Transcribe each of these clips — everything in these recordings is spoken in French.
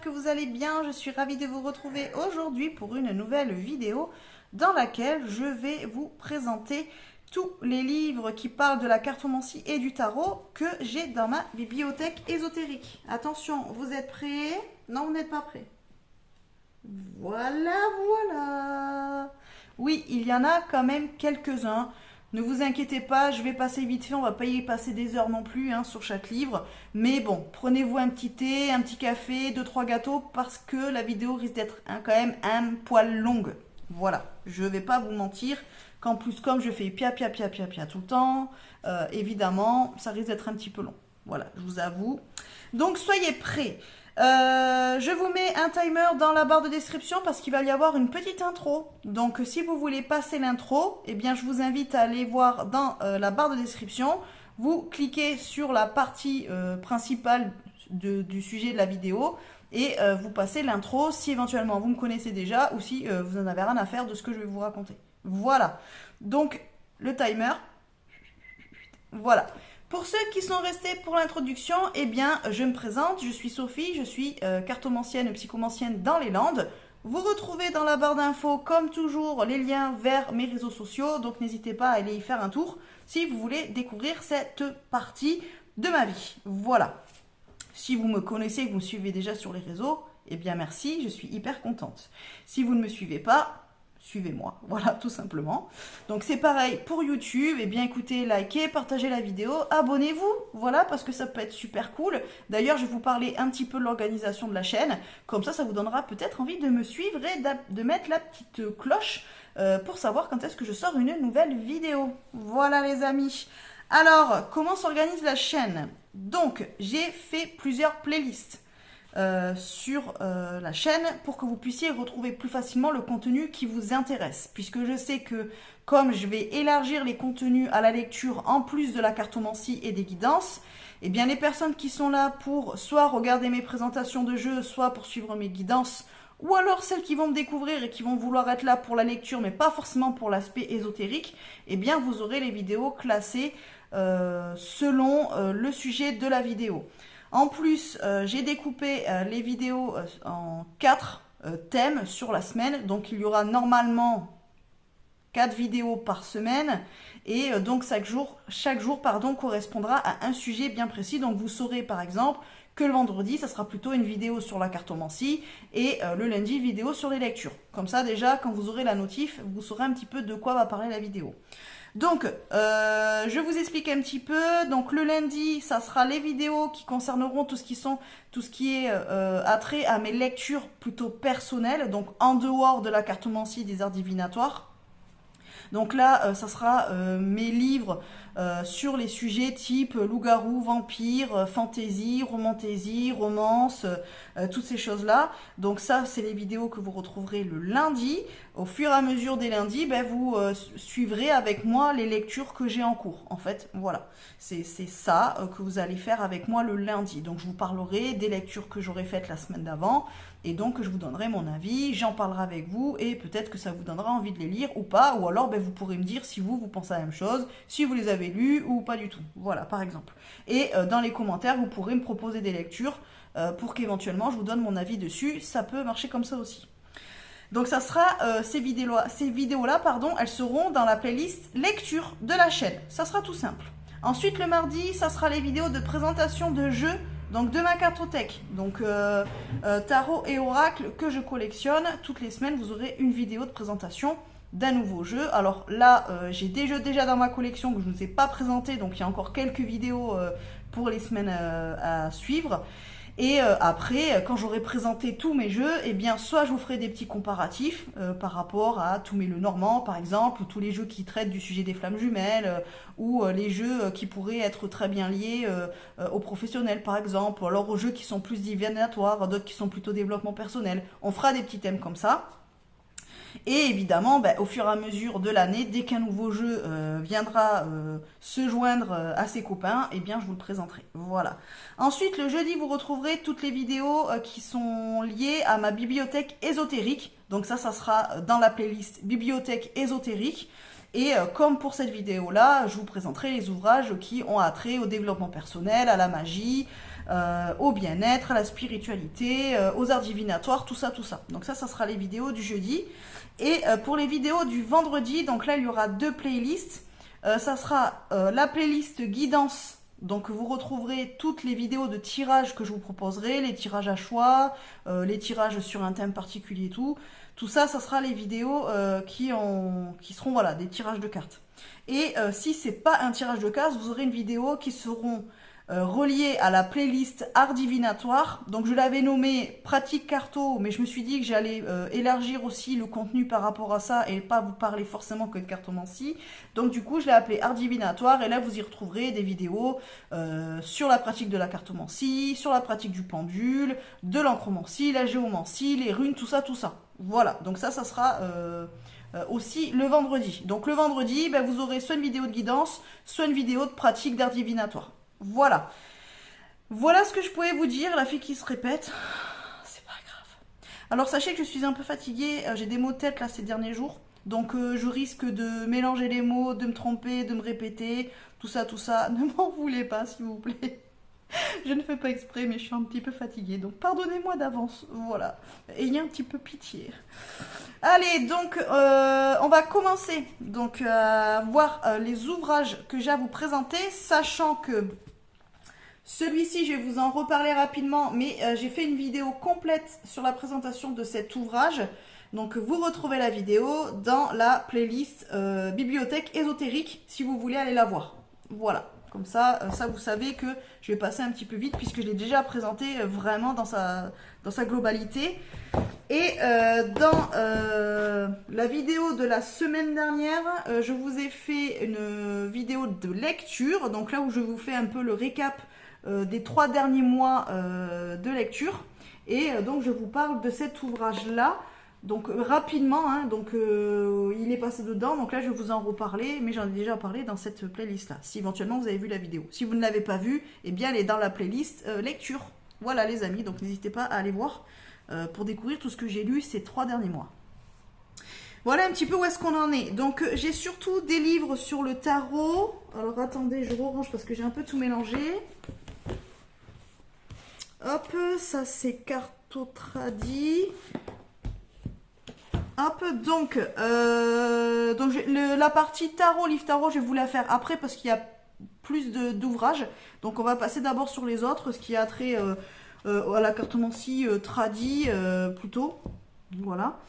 que vous allez bien. Je suis ravie de vous retrouver aujourd'hui pour une nouvelle vidéo dans laquelle je vais vous présenter tous les livres qui parlent de la cartomancie et du tarot que j'ai dans ma bibliothèque ésotérique. Attention, vous êtes prêts? Non, vous n'êtes pas prêts. Voilà, voilà. Oui, il y en a quand même quelques-uns. Ne vous inquiétez pas, je vais passer vite fait, on va pas y passer des heures non plus sur chaque livre. Mais bon, prenez-vous un petit thé, un petit café, 2-3 gâteaux, parce que la vidéo risque d'être quand même un poil longue. Voilà, je vais pas vous mentir, qu'en plus comme je fais pia pia pia pia pia tout le temps, évidemment, ça risque d'être un petit peu long. Voilà, je vous avoue. Donc soyez prêts. Je vous mets un timer dans la barre de description parce qu'il va y avoir une petite intro. Donc si vous voulez passer l'intro, eh bien je vous invite à aller voir dans la barre de description. Vous cliquez sur la partie principale du sujet de la vidéo et vous passez l'intro si éventuellement vous me connaissez déjà ou si vous n'en avez rien à faire de ce que je vais vous raconter. Voilà. Donc le timer. Voilà. Pour ceux qui sont restés pour l'introduction, eh bien, je me présente, je suis Sophie, je suis cartomancienne et psychomancienne dans les Landes. Vous retrouvez dans la barre d'infos, comme toujours, les liens vers mes réseaux sociaux, donc n'hésitez pas à aller y faire un tour si vous voulez découvrir cette partie de ma vie. Voilà. Si vous me connaissez et que vous me suivez déjà sur les réseaux, eh bien merci, je suis hyper contente. Si vous ne me suivez pas, suivez-moi, voilà, tout simplement. Donc c'est pareil pour YouTube, et bien écoutez, likez, partagez la vidéo, abonnez-vous, voilà, parce que ça peut être super cool. D'ailleurs, je vais vous parler un petit peu de l'organisation de la chaîne, comme ça vous donnera peut-être envie de me suivre et de mettre la petite cloche pour savoir quand est-ce que je sors une nouvelle vidéo. Voilà les amis. Alors, comment s'organise la chaîne? Donc, j'ai fait plusieurs playlists. Sur la chaîne pour que vous puissiez retrouver plus facilement le contenu qui vous intéresse, puisque je sais que comme je vais élargir les contenus à la lecture en plus de la cartomancie et des guidances, eh bien les personnes qui sont là pour soit regarder mes présentations de jeux, soit pour suivre mes guidances, ou alors celles qui vont me découvrir et qui vont vouloir être là pour la lecture mais pas forcément pour l'aspect ésotérique, eh bien vous aurez les vidéos classées selon le sujet de la vidéo. En plus, j'ai découpé les vidéos en 4 thèmes sur la semaine. Donc, il y aura normalement 4 vidéos par semaine. Et donc, chaque jour correspondra à un sujet bien précis. Donc, vous saurez par exemple que le vendredi, ça sera plutôt une vidéo sur la cartomancie. Et le lundi, vidéo sur les lectures. Comme ça, déjà, quand vous aurez la notif, vous saurez un petit peu de quoi va parler la vidéo. Donc, je vous explique un petit peu. Donc, le lundi, ça sera les vidéos qui concerneront tout ce qui est attrait à mes lectures plutôt personnelles, donc en dehors de la cartomancie des arts divinatoires. Donc là, ça sera mes livres sur les sujets type loup-garou, vampire, fantasy, romantaisie, romance, toutes ces choses-là. Donc ça, c'est les vidéos que vous retrouverez le lundi. Au fur et à mesure des lundis, vous suivrez avec moi les lectures que j'ai en cours. En fait, voilà. C'est ça que vous allez faire avec moi le lundi. Donc je vous parlerai des lectures que j'aurai faites la semaine d'avant. Et donc je vous donnerai mon avis, j'en parlerai avec vous et peut-être que ça vous donnera envie de les lire ou pas. Ou alors vous pourrez me dire si vous pensez à la même chose, si vous les avez lus ou pas du tout. Voilà, par exemple. Et dans les commentaires, vous pourrez me proposer des lectures pour qu'éventuellement je vous donne mon avis dessus. Ça peut marcher comme ça aussi. Donc ça sera ces vidéos-là, elles seront dans la playlist lecture de la chaîne. Ça sera tout simple. Ensuite, le mardi, ça sera les vidéos de présentation de jeux, donc de ma cartothèque. Donc tarot et oracle que je collectionne. Toutes les semaines, vous aurez une vidéo de présentation d'un nouveau jeu. Alors là, j'ai des jeux déjà dans ma collection que je ne vous ai pas présentés, donc il y a encore quelques vidéos pour les semaines à suivre. Et après, quand j'aurai présenté tous mes jeux, eh bien, soit je vous ferai des petits comparatifs par rapport à tous mes Lenormand, par exemple, ou tous les jeux qui traitent du sujet des flammes jumelles, ou les jeux qui pourraient être très bien liés aux professionnels, par exemple, ou alors aux jeux qui sont plus divinatoires, d'autres qui sont plutôt développement personnel. On fera des petits thèmes comme ça. Et évidemment, au fur et à mesure de l'année, dès qu'un nouveau jeu viendra se joindre à ses copains, eh bien je vous le présenterai. Voilà. Ensuite, le jeudi, vous retrouverez toutes les vidéos qui sont liées à ma bibliothèque ésotérique. Donc ça sera dans la playlist bibliothèque ésotérique. Et comme pour cette vidéo-là, je vous présenterai les ouvrages qui ont attrait au développement personnel, à la magie, au bien-être, à la spiritualité, aux arts divinatoires, tout ça, tout ça. Donc ça sera les vidéos du jeudi. Et pour les vidéos du vendredi, donc là il y aura 2 playlists. Ça sera la playlist guidance. Donc vous retrouverez toutes les vidéos de tirage que je vous proposerai, les tirages à choix, les tirages sur un thème particulier et tout. Tout ça, ça sera les vidéos qui seront voilà, des tirages de cartes. Et si c'est pas un tirage de cartes, vous aurez une vidéo qui seront reliées à la playlist art divinatoire. Donc je l'avais nommé pratique carto, mais je me suis dit que j'allais élargir aussi le contenu par rapport à ça et pas vous parler forcément que de cartomancie. Donc du coup je l'ai appelé art divinatoire et là vous y retrouverez des vidéos sur la pratique de la cartomancie, sur la pratique du pendule, de l'encromancie, la géomancie, les runes, tout ça, tout ça. Voilà, donc ça sera aussi le vendredi. Donc le vendredi, ben, vous aurez soit une vidéo de guidance, soit une vidéo de pratique d'art divinatoire. Voilà. Voilà ce que je pouvais vous dire, la fille qui se répète. C'est pas grave. Alors sachez que je suis un peu fatiguée, j'ai des maux de tête là ces derniers jours. Donc je risque de mélanger les mots, de me tromper, de me répéter, tout ça, tout ça. Ne m'en voulez pas s'il vous plaît. Je ne fais pas exprès, mais je suis un petit peu fatiguée. Donc pardonnez-moi d'avance. Voilà. Ayez un petit peu pitié. Allez, donc on va commencer donc, à voir les ouvrages que j'ai à vous présenter, sachant que celui-ci, je vais vous en reparler rapidement, mais j'ai fait une vidéo complète sur la présentation de cet ouvrage. Donc vous retrouvez la vidéo dans la playlist bibliothèque ésotérique si vous voulez aller la voir. Voilà. Comme ça, vous savez que je vais passer un petit peu vite puisque je l'ai déjà présenté vraiment dans sa globalité. Et dans la vidéo de la semaine dernière, je vous ai fait une vidéo de lecture. Donc là où je vous fais un peu le récap des 3 derniers mois de lecture. Et donc je vous parle de cet ouvrage-là. Donc rapidement, hein, donc il est passé dedans, donc là je vais vous en reparler, mais j'en ai déjà parlé dans cette playlist là, si éventuellement vous avez vu la vidéo. Si vous ne l'avez pas vue, eh bien elle est dans la playlist lecture. Voilà les amis, donc n'hésitez pas à aller voir pour découvrir tout ce que j'ai lu ces 3 derniers mois. Voilà un petit peu où est-ce qu'on en est. Donc j'ai surtout des livres sur le tarot. Alors attendez, je range parce que j'ai un peu tout mélangé. Hop, ça c'est Cartotradi. Hop, donc la partie tarot, livre tarot, je vais vous la faire après parce qu'il y a plus d'ouvrages. Donc on va passer d'abord sur les autres, ce qui a trait à la cartomancie tradi plutôt. Voilà.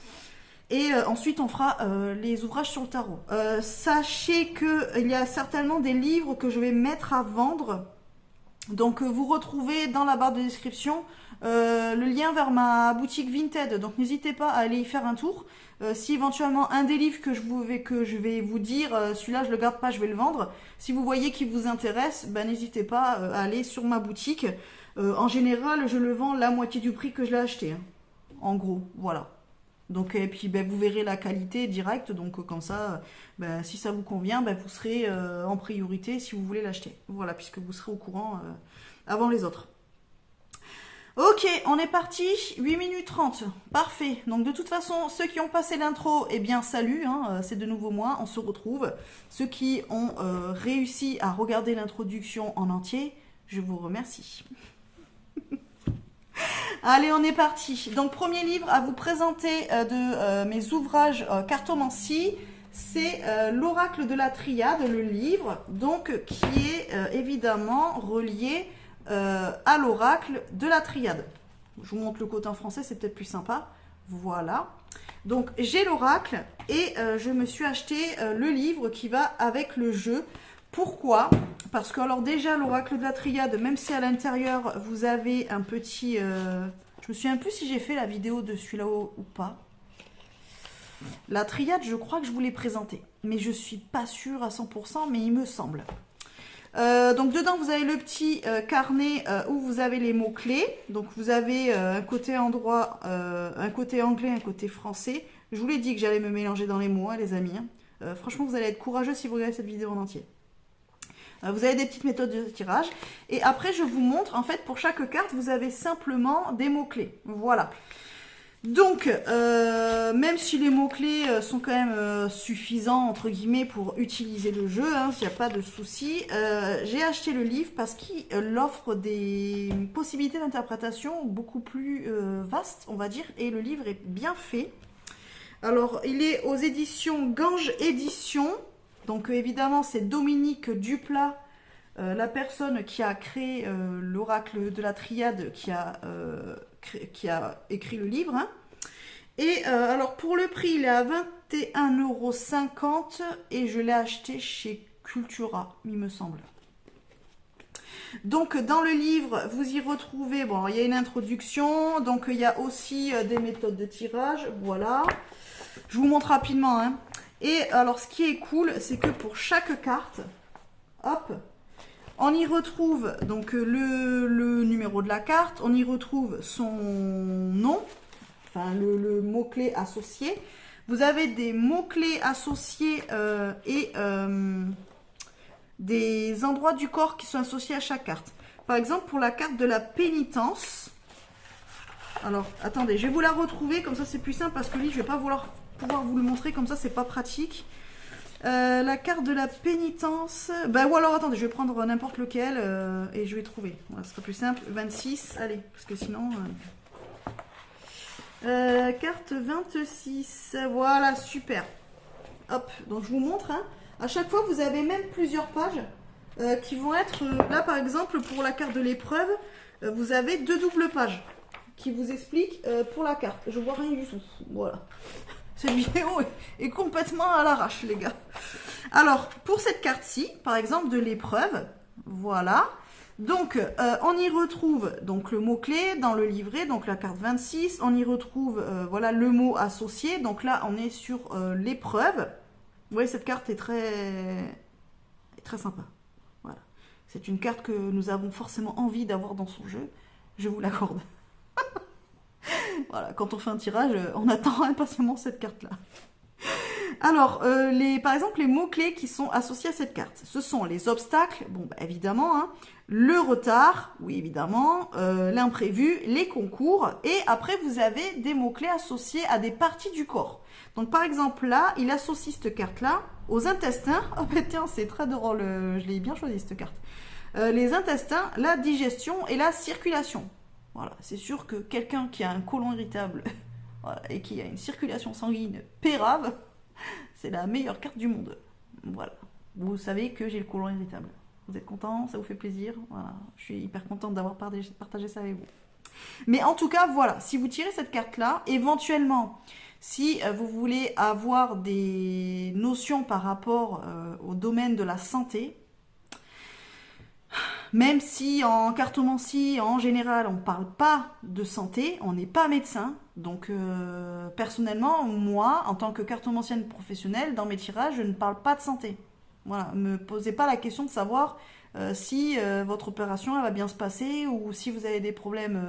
Et ensuite on fera les ouvrages sur le tarot. Sachez qu'il y a certainement des livres que je vais mettre à vendre. Donc vous retrouvez dans la barre de description le lien vers ma boutique Vinted, donc n'hésitez pas à aller y faire un tour. Si éventuellement un des livres que je vais vous dire, celui-là je le garde pas, je vais le vendre. Si vous voyez qu'il vous intéresse, ben, n'hésitez pas à aller sur ma boutique. En général, je le vends la moitié du prix que je l'ai acheté. Hein. En gros, voilà. Donc, et puis ben, vous verrez la qualité directe, donc comme ça, ben, si ça vous convient, ben, vous serez en priorité si vous voulez l'acheter. Voilà, puisque vous serez au courant avant les autres. Ok, on est parti, 8 minutes 30, parfait. Donc de toute façon, ceux qui ont passé l'intro, eh bien salut, hein, c'est de nouveau moi, on se retrouve. Ceux qui ont réussi à regarder l'introduction en entier, je vous remercie. Allez, on est parti. Donc premier livre à vous présenter de mes ouvrages cartomancie, c'est l'Oracle de la Triade, le livre, donc qui est évidemment relié à l'oracle de la Triade. Je vous montre le côté en français, c'est peut-être plus sympa. Voilà. Donc j'ai l'oracle et je me suis acheté le livre qui va avec le jeu. Pourquoi? Parce que alors déjà l'oracle de la Triade, même si à l'intérieur vous avez un petit... je me souviens plus si j'ai fait la vidéo de celui-là ou pas. La Triade, je crois que je vous l'ai présenté. Mais je suis pas sûre à 100%, mais il me semble. Donc dedans vous avez le petit carnet où vous avez les mots-clés. Donc vous avez un côté endroit, un côté anglais, un côté français. Je vous l'ai dit que j'allais me mélanger dans les mots, hein, les amis. Franchement, vous allez être courageux si vous regardez cette vidéo en entier. Vous avez des petites méthodes de tirage. Et après, je vous montre, en fait, pour chaque carte, vous avez simplement des mots-clés. Voilà. Donc, même si les mots-clés sont quand même suffisants, entre guillemets, pour utiliser le jeu, hein, il n'y a pas de souci, j'ai acheté le livre parce qu'il offre des possibilités d'interprétation beaucoup plus vastes, on va dire, et le livre est bien fait. Alors, il est aux éditions Gange Éditions, donc évidemment, c'est Dominique Duplat, la personne qui a créé l'oracle de la triade, qui a écrit le livre. Hein. Et alors pour le prix, il est à 21,50 € et je l'ai acheté chez Cultura, il me semble. Donc dans le livre, vous y retrouvez, bon, il y a une introduction, donc il y a aussi des méthodes de tirage, voilà. Je vous montre rapidement. Hein. Et alors ce qui est cool, c'est que pour chaque carte, hop, on y retrouve donc le numéro de la carte, on y retrouve son nom, enfin le mot-clé associé. Vous avez des mots-clés associés et des endroits du corps qui sont associés à chaque carte. Par exemple, pour la carte de la pénitence, alors attendez, je vais vous la retrouver, comme ça c'est plus simple parce que lui, je vais pas pouvoir vous le montrer, comme ça c'est pas pratique. La carte de la pénitence, bah, ou alors attendez, je vais prendre n'importe lequel et je vais trouver. Voilà, ce sera plus simple. 26, allez, parce que sinon. Carte 26, voilà, super. Hop, donc je vous montre. Hein. À chaque fois, vous avez même plusieurs pages qui vont être. Là, par exemple, pour la carte de l'épreuve, vous avez 2 doubles pages qui vous expliquent pour la carte. Je vois rien du tout. Voilà. Cette vidéo est complètement à l'arrache, les gars. Alors, pour cette carte-ci, par exemple, de l'épreuve, voilà. Donc, on y retrouve donc le mot-clé dans le livret, donc la carte 26. On y retrouve, voilà, le mot associé. Donc là, on est sur l'épreuve. Vous voyez, cette carte est très sympa. Voilà. C'est une carte que nous avons forcément envie d'avoir dans son jeu. Je vous l'accorde. Voilà, quand on fait un tirage, on attend impatiemment cette carte-là. Alors, par exemple, les mots-clés qui sont associés à cette carte, ce sont les obstacles, bon, bah, évidemment, hein, le retard, oui, évidemment, l'imprévu, les concours, et après, vous avez des mots-clés associés à des parties du corps. Donc, par exemple, là, il associe cette carte-là aux intestins. Oh, bah, tiens, c'est très drôle, je l'ai bien choisi, cette carte. Les intestins, la digestion et la circulation. Voilà, c'est sûr que quelqu'un qui a un côlon irritable voilà, et qui a une circulation sanguine pérave, c'est la meilleure carte du monde. Voilà, vous savez que j'ai le côlon irritable. Vous êtes content, ça vous fait plaisir. Voilà, je suis hyper contente d'avoir partagé ça avec vous. Mais en tout cas, voilà, si vous tirez cette carte-là, éventuellement, si vous voulez avoir des notions par rapport au domaine de la santé, même si en cartomancie, en général, on ne parle pas de santé, on n'est pas médecin. Donc, personnellement, moi, en tant que cartomancienne professionnelle, dans mes tirages, je ne parle pas de santé. Voilà, ne me posez pas la question de savoir si votre opération elle va bien se passer ou si vous avez des problèmes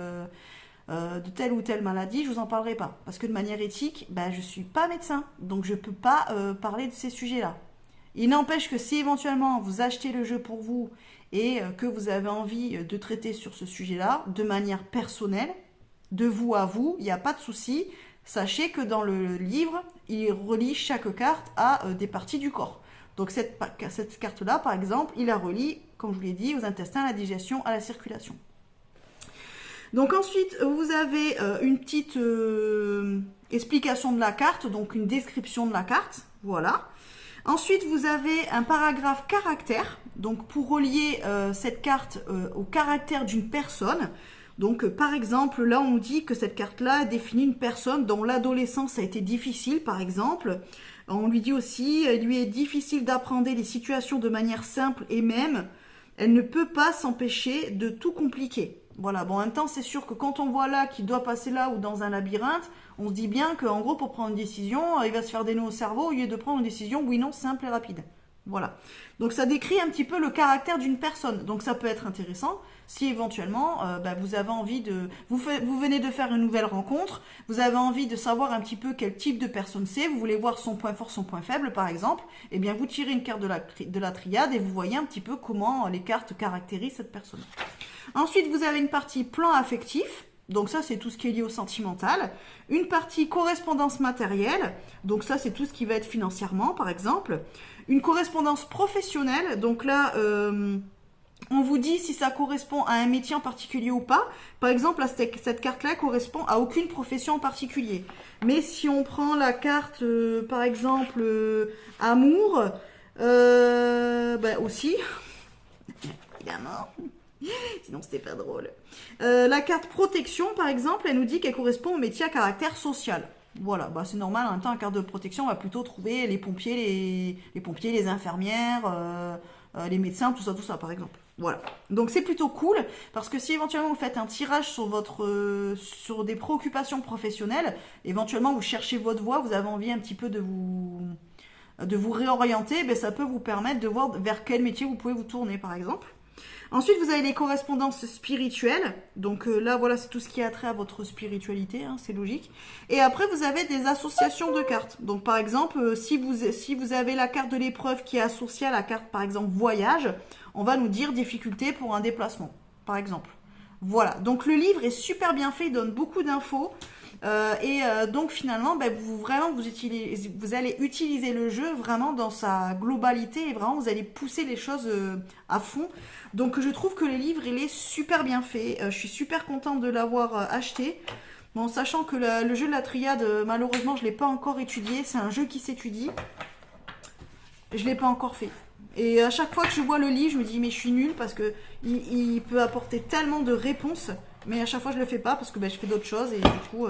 de telle ou telle maladie, je vous en parlerai pas. Parce que de manière éthique, ben, je ne suis pas médecin, donc je ne peux pas parler de ces sujets-là. Il n'empêche que si éventuellement vous achetez le jeu pour vous et que vous avez envie de traiter sur ce sujet-là de manière personnelle, de vous à vous, il n'y a pas de souci. Sachez que dans le livre, il relie chaque carte à des parties du corps. Donc cette carte-là, par exemple, il la relie, comme je vous l'ai dit, aux intestins, à la digestion, à la circulation. Donc ensuite, vous avez une petite explication de la carte, donc une description de la carte, voilà. Ensuite, vous avez un paragraphe caractère, donc pour relier cette carte au caractère d'une personne. Donc, par exemple, là, on dit que cette carte-là définit une personne dont l'adolescence a été difficile, par exemple. On lui dit aussi, il lui est difficile d'apprendre les situations de manière simple et même, elle ne peut pas s'empêcher de tout compliquer. Voilà, bon, en même temps, c'est sûr que quand on voit là qu'il doit passer là ou dans un labyrinthe, on se dit bien qu'en gros, pour prendre une décision, il va se faire des nœuds au cerveau au lieu de prendre une décision oui, non, simple et rapide. Voilà. Donc, ça décrit un petit peu le caractère d'une personne. Donc, ça peut être intéressant si éventuellement, vous avez envie de... Vous venez de faire une nouvelle rencontre, vous avez envie de savoir un petit peu quel type de personne c'est, vous voulez voir son point fort, son point faible, par exemple, eh bien, vous tirez une carte de la triade et vous voyez un petit peu comment les cartes caractérisent cette personne. Ensuite, vous avez une partie plan affectif. Donc ça, c'est tout ce qui est lié au sentimental. Une partie correspondance matérielle. Donc ça, c'est tout ce qui va être financièrement, par exemple. Une correspondance professionnelle. Donc là, on vous dit si ça correspond à un métier en particulier ou pas. Par exemple, là, cette carte-là correspond à aucune profession en particulier. Mais si on prend la carte, par exemple, amour, aussi, évidemment, sinon c'était pas drôle. La carte protection, par exemple, elle nous dit qu'elle correspond au métier à caractère social. Voilà, bah c'est normal, en même temps, la carte de protection, on va plutôt trouver les pompiers, les infirmières, les médecins, tout ça, par exemple. Voilà. Donc c'est plutôt cool, parce que si éventuellement vous faites un tirage sur des préoccupations professionnelles, éventuellement vous cherchez votre voie, vous avez envie un petit peu de vous réorienter, ben ça peut vous permettre de voir vers quel métier vous pouvez vous tourner, par exemple. Ensuite, vous avez les correspondances spirituelles. Donc là, voilà, c'est tout ce qui a trait à votre spiritualité, hein, c'est logique. Et après, vous avez des associations de cartes. Donc par exemple, si vous avez la carte de l'épreuve qui est associée à la carte, par exemple, voyage, on va nous dire difficulté pour un déplacement, par exemple. Voilà, donc le livre est super bien fait, il donne beaucoup d'infos. Donc finalement, vous allez utiliser le jeu vraiment dans sa globalité et vraiment vous allez pousser les choses à fond. Donc je trouve que le livre il est super bien fait. Je suis super contente de l'avoir acheté. Bon, sachant que le jeu de la triade, malheureusement, je l'ai pas encore étudié. C'est un jeu qui s'étudie. Je l'ai pas encore fait. Et à chaque fois que je vois le livre, je me dis mais je suis nulle parce que il peut apporter tellement de réponses. Mais à chaque fois, je le fais pas parce que je fais d'autres choses et du coup,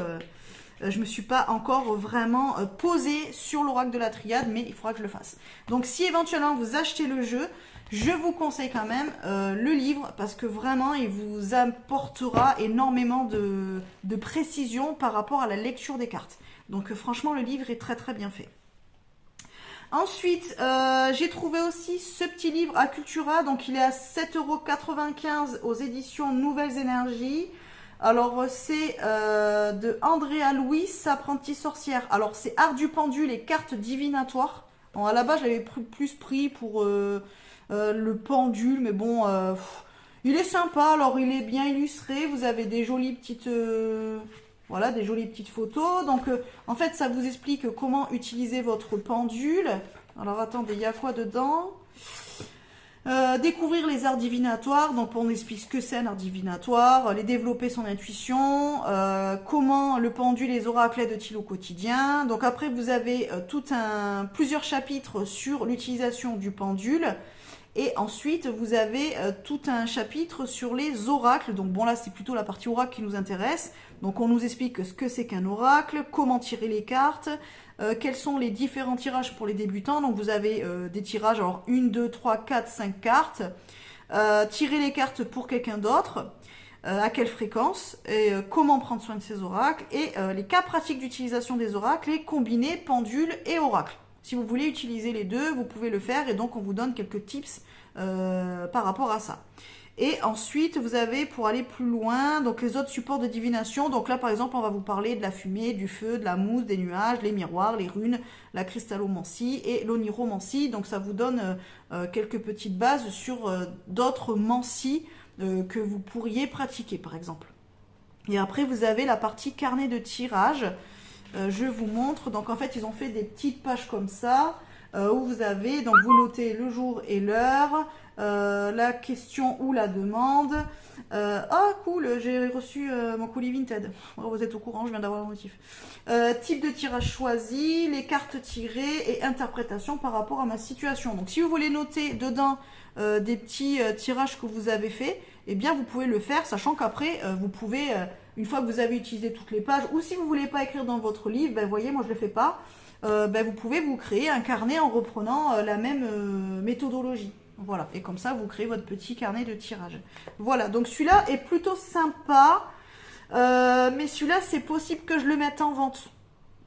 je me suis pas encore vraiment posée sur l'oracle de la triade, mais il faudra que je le fasse. Donc, si éventuellement vous achetez le jeu, je vous conseille quand même le livre parce que vraiment, il vous apportera énormément de précision par rapport à la lecture des cartes. Donc, franchement, le livre est très très bien fait. Ensuite, j'ai trouvé aussi ce petit livre à Cultura, donc il est à 7,95 € aux éditions Nouvelles Énergies. Alors c'est de Andrea Louis, apprentie sorcière. Alors c'est art du pendule et cartes divinatoires. Bon, à la base, je l'avais plus pris pour le pendule, mais bon, il est sympa. Alors il est bien illustré, vous avez des jolies petites... Voilà, des jolies petites photos. Donc, en fait, ça vous explique comment utiliser votre pendule. Alors, attendez, il y a quoi dedans? Découvrir les arts divinatoires. Donc, on explique ce que c'est un art divinatoire. Les développer son intuition. Comment le pendule et les oracles aident-ils au quotidien. Donc, après, vous avez plusieurs chapitres sur l'utilisation du pendule. Et ensuite, vous avez tout un chapitre sur les oracles. Donc bon, là, c'est plutôt la partie oracle qui nous intéresse. Donc on nous explique ce que c'est qu'un oracle, comment tirer les cartes, quels sont les différents tirages pour les débutants. Donc vous avez des tirages, alors 1, 2, 3, 4, 5 cartes. Tirer les cartes pour quelqu'un d'autre, à quelle fréquence, et comment prendre soin de ces oracles. Et les cas pratiques d'utilisation des oracles, et combiner pendule et oracle. Si vous voulez utiliser les deux, vous pouvez le faire et donc on vous donne quelques tips par rapport à ça. Et ensuite, vous avez, pour aller plus loin, donc les autres supports de divination. Donc là, par exemple, on va vous parler de la fumée, du feu, de la mousse, des nuages, les miroirs, les runes, la cristallomancie et l'oniromancie. Donc ça vous donne quelques petites bases sur d'autres mancies que vous pourriez pratiquer, par exemple. Et après, vous avez la partie carnet de tirage. Je vous montre. Donc en fait, ils ont fait des petites pages comme ça où vous avez, donc vous notez le jour et l'heure, la question ou la demande. Ah cool, j'ai reçu mon colis Vinted. Oh, vous êtes au courant, je viens d'avoir le motif. Type de tirage choisi, les cartes tirées et interprétation par rapport à ma situation. Donc si vous voulez noter dedans des petits tirages que vous avez fait, eh bien vous pouvez le faire, sachant qu'après vous pouvez, une fois que vous avez utilisé toutes les pages, ou si vous voulez pas écrire dans votre livre, ben voyez, moi je le fais pas, vous pouvez vous créer un carnet en reprenant la même méthodologie. Voilà, et comme ça vous créez votre petit carnet de tirage. Voilà, donc celui-là est plutôt sympa, mais celui-là c'est possible que je le mette en vente.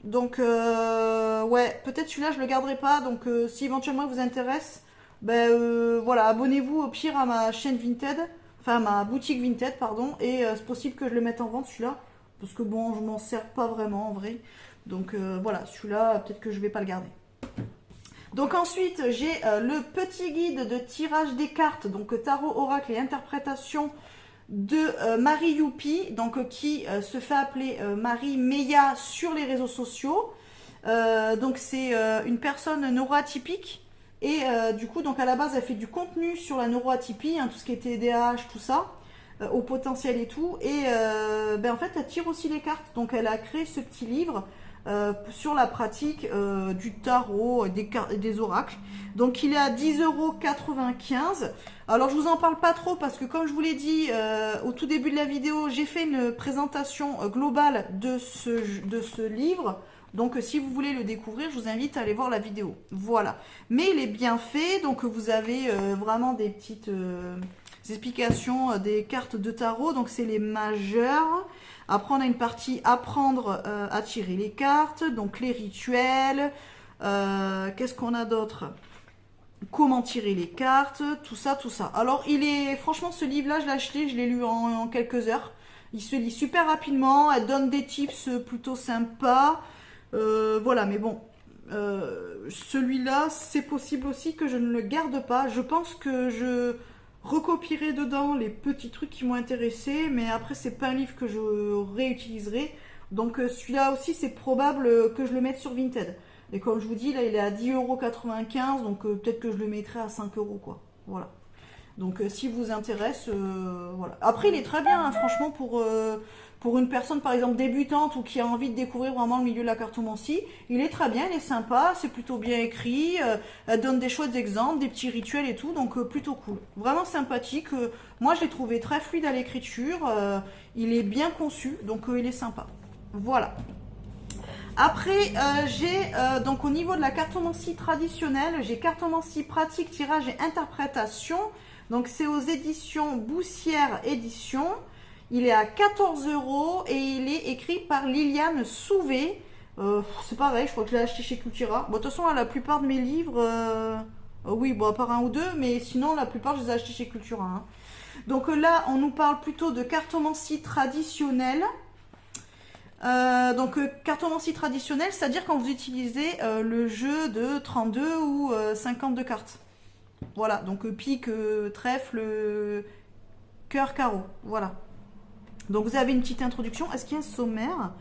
Donc ouais, peut-être celui-là je le garderai pas, donc si éventuellement il vous intéresse, voilà, abonnez-vous au pire à ma chaîne Vinted, enfin ma boutique Vinted, pardon, et c'est possible que je le mette en vente celui-là, parce que bon, je m'en sers pas vraiment en vrai. Donc voilà, celui-là, peut-être que je vais pas le garder. Donc ensuite, j'ai le petit guide de tirage des cartes, donc tarot, oracle et interprétation de Marie Youpi, donc qui se fait appeler Marie Meya sur les réseaux sociaux. Donc c'est une personne neuroatypique et du coup donc à la base elle fait du contenu sur la neuroatypie, hein, tout ce qui est TDAH, tout ça, au potentiel et tout. Et en fait elle tire aussi les cartes. Donc elle a créé ce petit livre sur la pratique du tarot, des oracles. Donc il est à 10,95 €. Alors je vous en parle pas trop parce que comme je vous l'ai dit au tout début de la vidéo, j'ai fait une présentation globale de ce livre. Donc si vous voulez le découvrir, je vous invite à aller voir la vidéo. Voilà. Mais il est bien fait, donc vous avez vraiment des petites explications des cartes de tarot. Donc c'est les majeurs. Après on a une partie apprendre à tirer les cartes, donc les rituels. Qu'est-ce qu'on a d'autre? Comment tirer les cartes, tout ça, tout ça. Alors franchement ce livre-là, je l'ai acheté, je l'ai lu en quelques heures. Il se lit super rapidement, elle donne des tips plutôt sympas. Voilà, mais bon, celui-là, c'est possible aussi que je ne le garde pas. Je pense que je recopierai dedans les petits trucs qui m'ont intéressé, mais après, c'est pas un livre que je réutiliserai. Donc celui-là aussi, c'est probable que je le mette sur Vinted. Et comme je vous dis, là, il est à 10,95 €, donc peut-être que je le mettrai à 5 € quoi. Voilà. Donc si vous intéresse, voilà. Après, il est très bien, hein, franchement, pour une personne, par exemple, débutante ou qui a envie de découvrir vraiment le milieu de la cartomancie. Il est très bien, il est sympa, c'est plutôt bien écrit. Elle donne des chouettes exemples, des petits rituels et tout, donc plutôt cool. Vraiment sympathique. Moi, je l'ai trouvé très fluide à l'écriture. Il est bien conçu, donc il est sympa. Voilà. Après, j'ai donc au niveau de la cartomancie traditionnelle, j'ai cartomancie pratique, tirage et interprétation. Donc c'est aux éditions Boussière Édition. Il est à 14 € et il est écrit par Liliane Souvé. C'est pareil, je crois que je l'ai acheté chez Cultura. Bon, de toute façon, la plupart de mes livres, oui, bon, à part un ou deux, mais sinon, la plupart, je les ai achetés chez Cultura. Hein. Donc là, on nous parle plutôt de cartomancie traditionnelle. Cartomancie traditionnelle, c'est-à-dire quand vous utilisez le jeu de 32 ou 52 cartes. Voilà, donc pique, trèfle, cœur, carreau. Voilà. Donc vous avez une petite introduction. Est-ce qu'il y a un sommaire?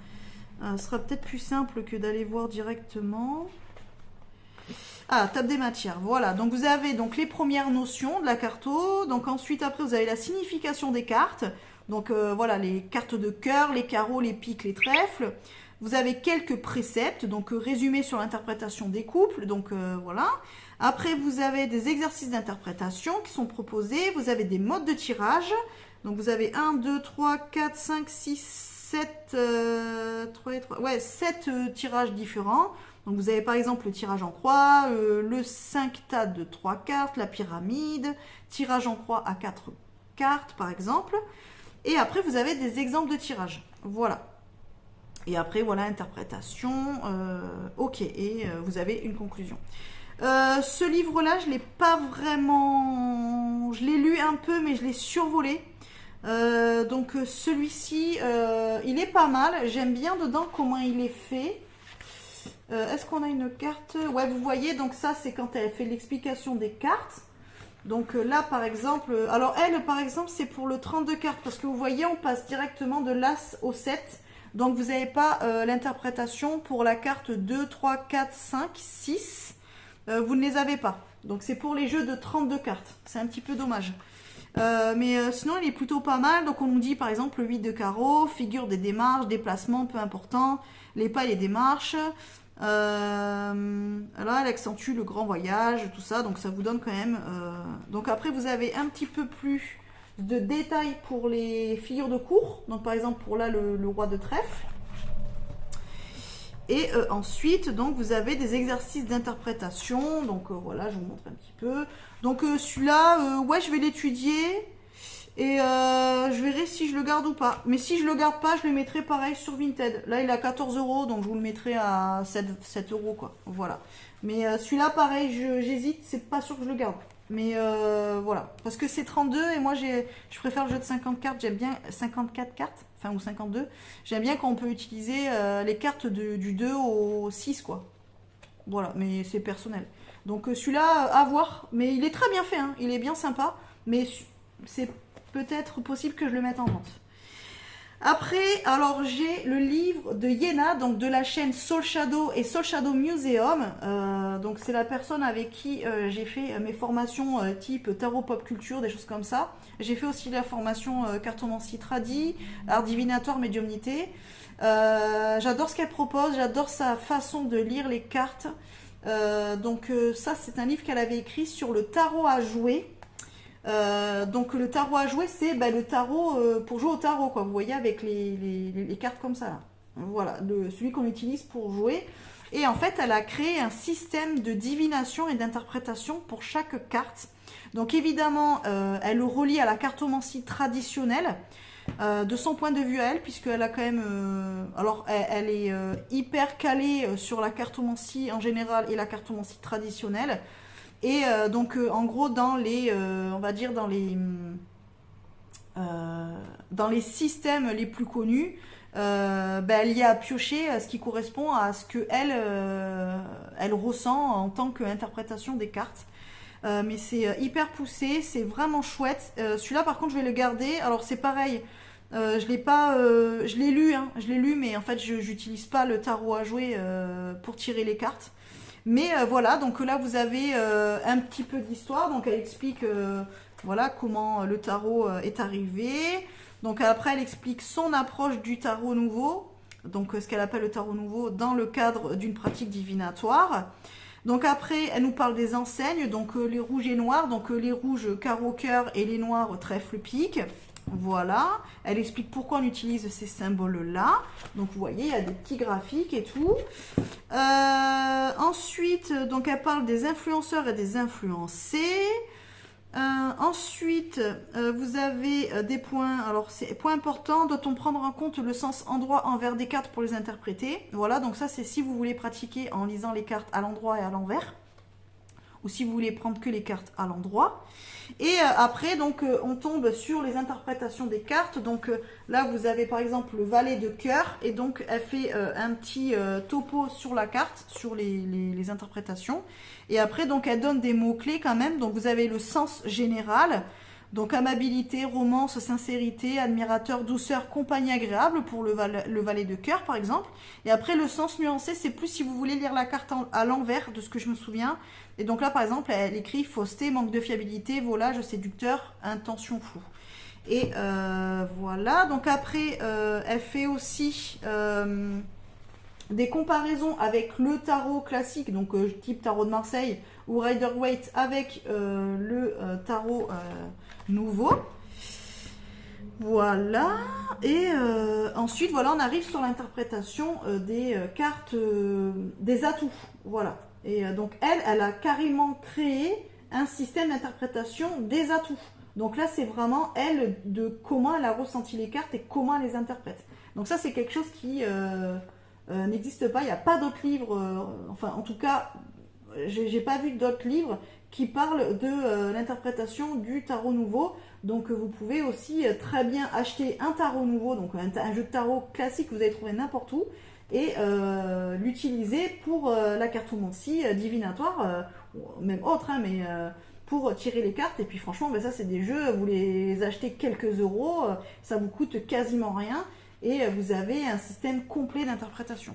Ce sera peut-être plus simple que d'aller voir directement. Ah, table des matières. Voilà, donc vous avez donc les premières notions de la carto. Donc ensuite, après, vous avez la signification des cartes. Donc voilà, les cartes de cœur, les carreaux, les piques, les trèfles. Vous avez quelques préceptes, donc résumés sur l'interprétation des couples. Donc voilà. Après, vous avez des exercices d'interprétation qui sont proposés. Vous avez des modes de tirage. Donc vous avez 1, 2, 3, 4, 5, 6, 7, 7 tirages différents. Donc vous avez par exemple le tirage en croix, le 5 tas de 3 cartes, la pyramide, tirage en croix à 4 cartes par exemple. Et après vous avez des exemples de tirage. Voilà. Et après voilà, interprétation, ok, et vous avez une conclusion. Ce livre-là, je ne l'ai pas vraiment... Je l'ai lu un peu, mais je l'ai survolé. Donc celui-ci, il est pas mal. J'aime bien dedans comment il est fait. Est-ce qu'on a une carte? Ouais, vous voyez, donc ça, c'est quand elle fait l'explication des cartes. Donc là, par exemple... Alors elle, par exemple, c'est pour le 32 cartes. Parce que vous voyez, on passe directement de l'As au 7. Donc vous n'avez pas l'interprétation pour la carte 2, 3, 4, 5, 6. Vous ne les avez pas. Donc c'est pour les jeux de 32 cartes. C'est un petit peu dommage. Sinon il est plutôt pas mal. Donc on nous dit par exemple le 8 de carreau, figure des démarches, déplacements, peu important, les pas et les démarches. Là elle accentue le grand voyage, tout ça, donc ça vous donne quand même... Donc après vous avez un petit peu plus de détails pour les figures de cour. Donc par exemple pour là le roi de trèfle. Et ensuite, donc, vous avez des exercices d'interprétation. Donc voilà, je vous montre un petit peu. Donc celui-là, ouais, je vais l'étudier. Et je verrai si je le garde ou pas. Mais si je le garde pas, je le mettrai pareil sur Vinted. Là, il est à 14 €, donc je vous le mettrai à 7 €, quoi. Voilà. Mais celui-là, pareil, j'hésite. C'est pas sûr que je le garde. Mais voilà. Parce que c'est 32 et moi, je préfère le jeu de 50 cartes. J'aime bien 54 cartes. Enfin, ou 52. J'aime bien quand on peut utiliser les cartes du 2 au 6, quoi. Voilà, mais c'est personnel. Donc celui-là, à voir. Mais il est très bien fait, hein. Il est bien sympa. Mais c'est peut-être possible que je le mette en vente. Après, alors j'ai le livre de Yéna, donc de la chaîne Soul Shadow et Soul Shadow Museum. Donc c'est la personne avec qui j'ai fait mes formations type tarot pop culture, des choses comme ça. J'ai fait aussi la formation cartomancie tradi, art divinatoire, médiumnité. J'adore ce qu'elle propose, j'adore sa façon de lire les cartes. Donc ça c'est un livre qu'elle avait écrit sur le tarot à jouer. Donc le tarot à jouer, c'est le tarot pour jouer au tarot, quoi. Vous voyez, avec les cartes comme ça là. Voilà, celui qu'on utilise pour jouer. Et en fait, elle a créé un système de divination et d'interprétation pour chaque carte. Donc évidemment, elle le relie à la cartomancie traditionnelle, de son point de vue à elle, puisqu'elle a quand même... alors, elle est hyper calée sur la cartomancie en général et la cartomancie traditionnelle. Et donc en gros dans les, on va dire dans les systèmes les plus connus, elle y a pioché ce qui correspond à ce que elle ressent en tant qu'interprétation des cartes. Mais c'est hyper poussé, c'est vraiment chouette. Celui-là par contre je vais le garder. Alors c'est pareil, je l'ai pas, je l'ai lu, hein, mais en fait je n'utilise pas le tarot à jouer pour tirer les cartes. Mais voilà, donc là vous avez un petit peu d'histoire, donc elle explique voilà comment le tarot est arrivé. Donc après elle explique son approche du tarot nouveau, donc ce qu'elle appelle le tarot nouveau dans le cadre d'une pratique divinatoire. Donc après elle nous parle des enseignes, donc les rouges et noirs, donc les rouges carreau cœur et les noirs trèfle pique. Voilà, elle explique pourquoi on utilise ces symboles-là. Donc vous voyez, il y a des petits graphiques et tout. Ensuite, donc elle parle des influenceurs et des influencés. Ensuite, vous avez des points. Alors, c'est point important, doit-on prendre en compte le sens endroit envers des cartes pour les interpréter? Voilà, donc ça c'est si vous voulez pratiquer en lisant les cartes à l'endroit et à l'envers. Ou si vous voulez prendre que les cartes à l'endroit. Et après, donc, on tombe sur les interprétations des cartes. Donc là, vous avez par exemple le valet de cœur. Et donc, elle fait un petit topo sur la carte, sur les interprétations. Et après, donc, elle donne des mots-clés quand même. Donc, vous avez le sens général. Donc, amabilité, romance, sincérité, admirateur, douceur, compagnie agréable pour le valet de cœur, par exemple. Et après, le sens nuancé, c'est plus si vous voulez lire la carte à l'envers, de ce que je me souviens. Et donc là, par exemple, elle écrit fausseté, manque de fiabilité, volage, séducteur, intention floue. Et voilà. Donc après, elle fait aussi des comparaisons avec le tarot classique, donc type tarot de Marseille ou Rider-Waite avec le tarot nouveau. Voilà. Et ensuite, voilà, on arrive sur l'interprétation des cartes, des atouts. Voilà. Et donc elle a carrément créé un système d'interprétation des atouts. Donc là, c'est vraiment elle, de comment elle a ressenti les cartes et comment elle les interprète. Donc ça, c'est quelque chose qui n'existe pas. Il n'y a pas d'autres livres, enfin en tout cas, j'ai pas vu d'autres livres qui parlent de l'interprétation du tarot nouveau. Donc vous pouvez aussi très bien acheter un tarot nouveau, donc un jeu de tarot classique que vous allez trouver n'importe où, et l'utiliser pour la cartomancie divinatoire, même autre, hein, mais pour tirer les cartes. Et puis franchement, ça c'est des jeux, vous les achetez quelques euros, ça vous coûte quasiment rien, et vous avez un système complet d'interprétation.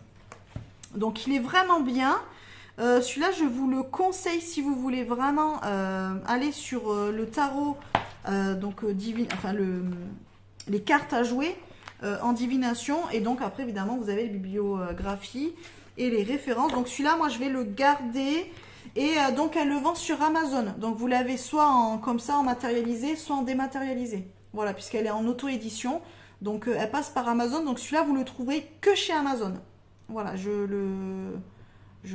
Donc il est vraiment bien. Celui-là, je vous le conseille si vous voulez vraiment aller sur le tarot, donc enfin les cartes à jouer en divination. Et donc après, évidemment, vous avez les bibliographies et les références. Donc celui-là, moi, je vais le garder. Et donc, elle le vend sur Amazon. Donc vous l'avez soit comme ça en matérialisé, soit en dématérialisé. Voilà, puisqu'elle est en auto-édition. Donc elle passe par Amazon. Donc celui-là, vous le trouverez que chez Amazon. Voilà, je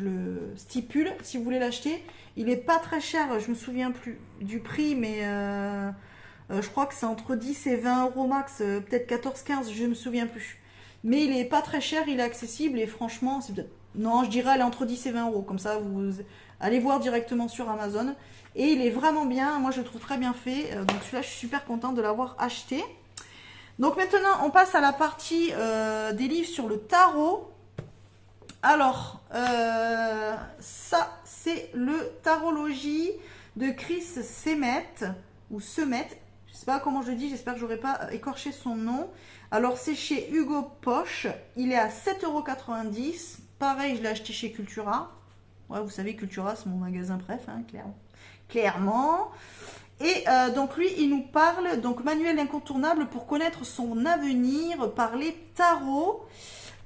le stipule si vous voulez l'acheter. Il est pas très cher, je me souviens plus du prix, mais je crois que c'est entre 10 et 20 euros max, peut-être 14-15, je me souviens plus. Mais il est pas très cher, il est accessible et franchement, c'est peut-être... Non, je dirais elle est entre 10 et 20 euros. Comme ça, vous allez voir directement sur Amazon. Et il est vraiment bien, moi je le trouve très bien fait. Donc celui-là, je suis super contente de l'avoir acheté. Donc maintenant, on passe à la partie des livres sur le tarot. Alors, ça, c'est le Tarologie de Chris Semet, ou Semet, Je sais pas comment je le dis, j'espère que j'aurai pas écorché son nom. Alors c'est chez Hugo Poche, il est à 7,90 €. Pareil, je l'ai acheté chez Cultura. Ouais, vous savez, Cultura, c'est mon magasin préf, hein, clairement. Et donc lui, il nous parle, donc manuel incontournable pour connaître son avenir par les tarots.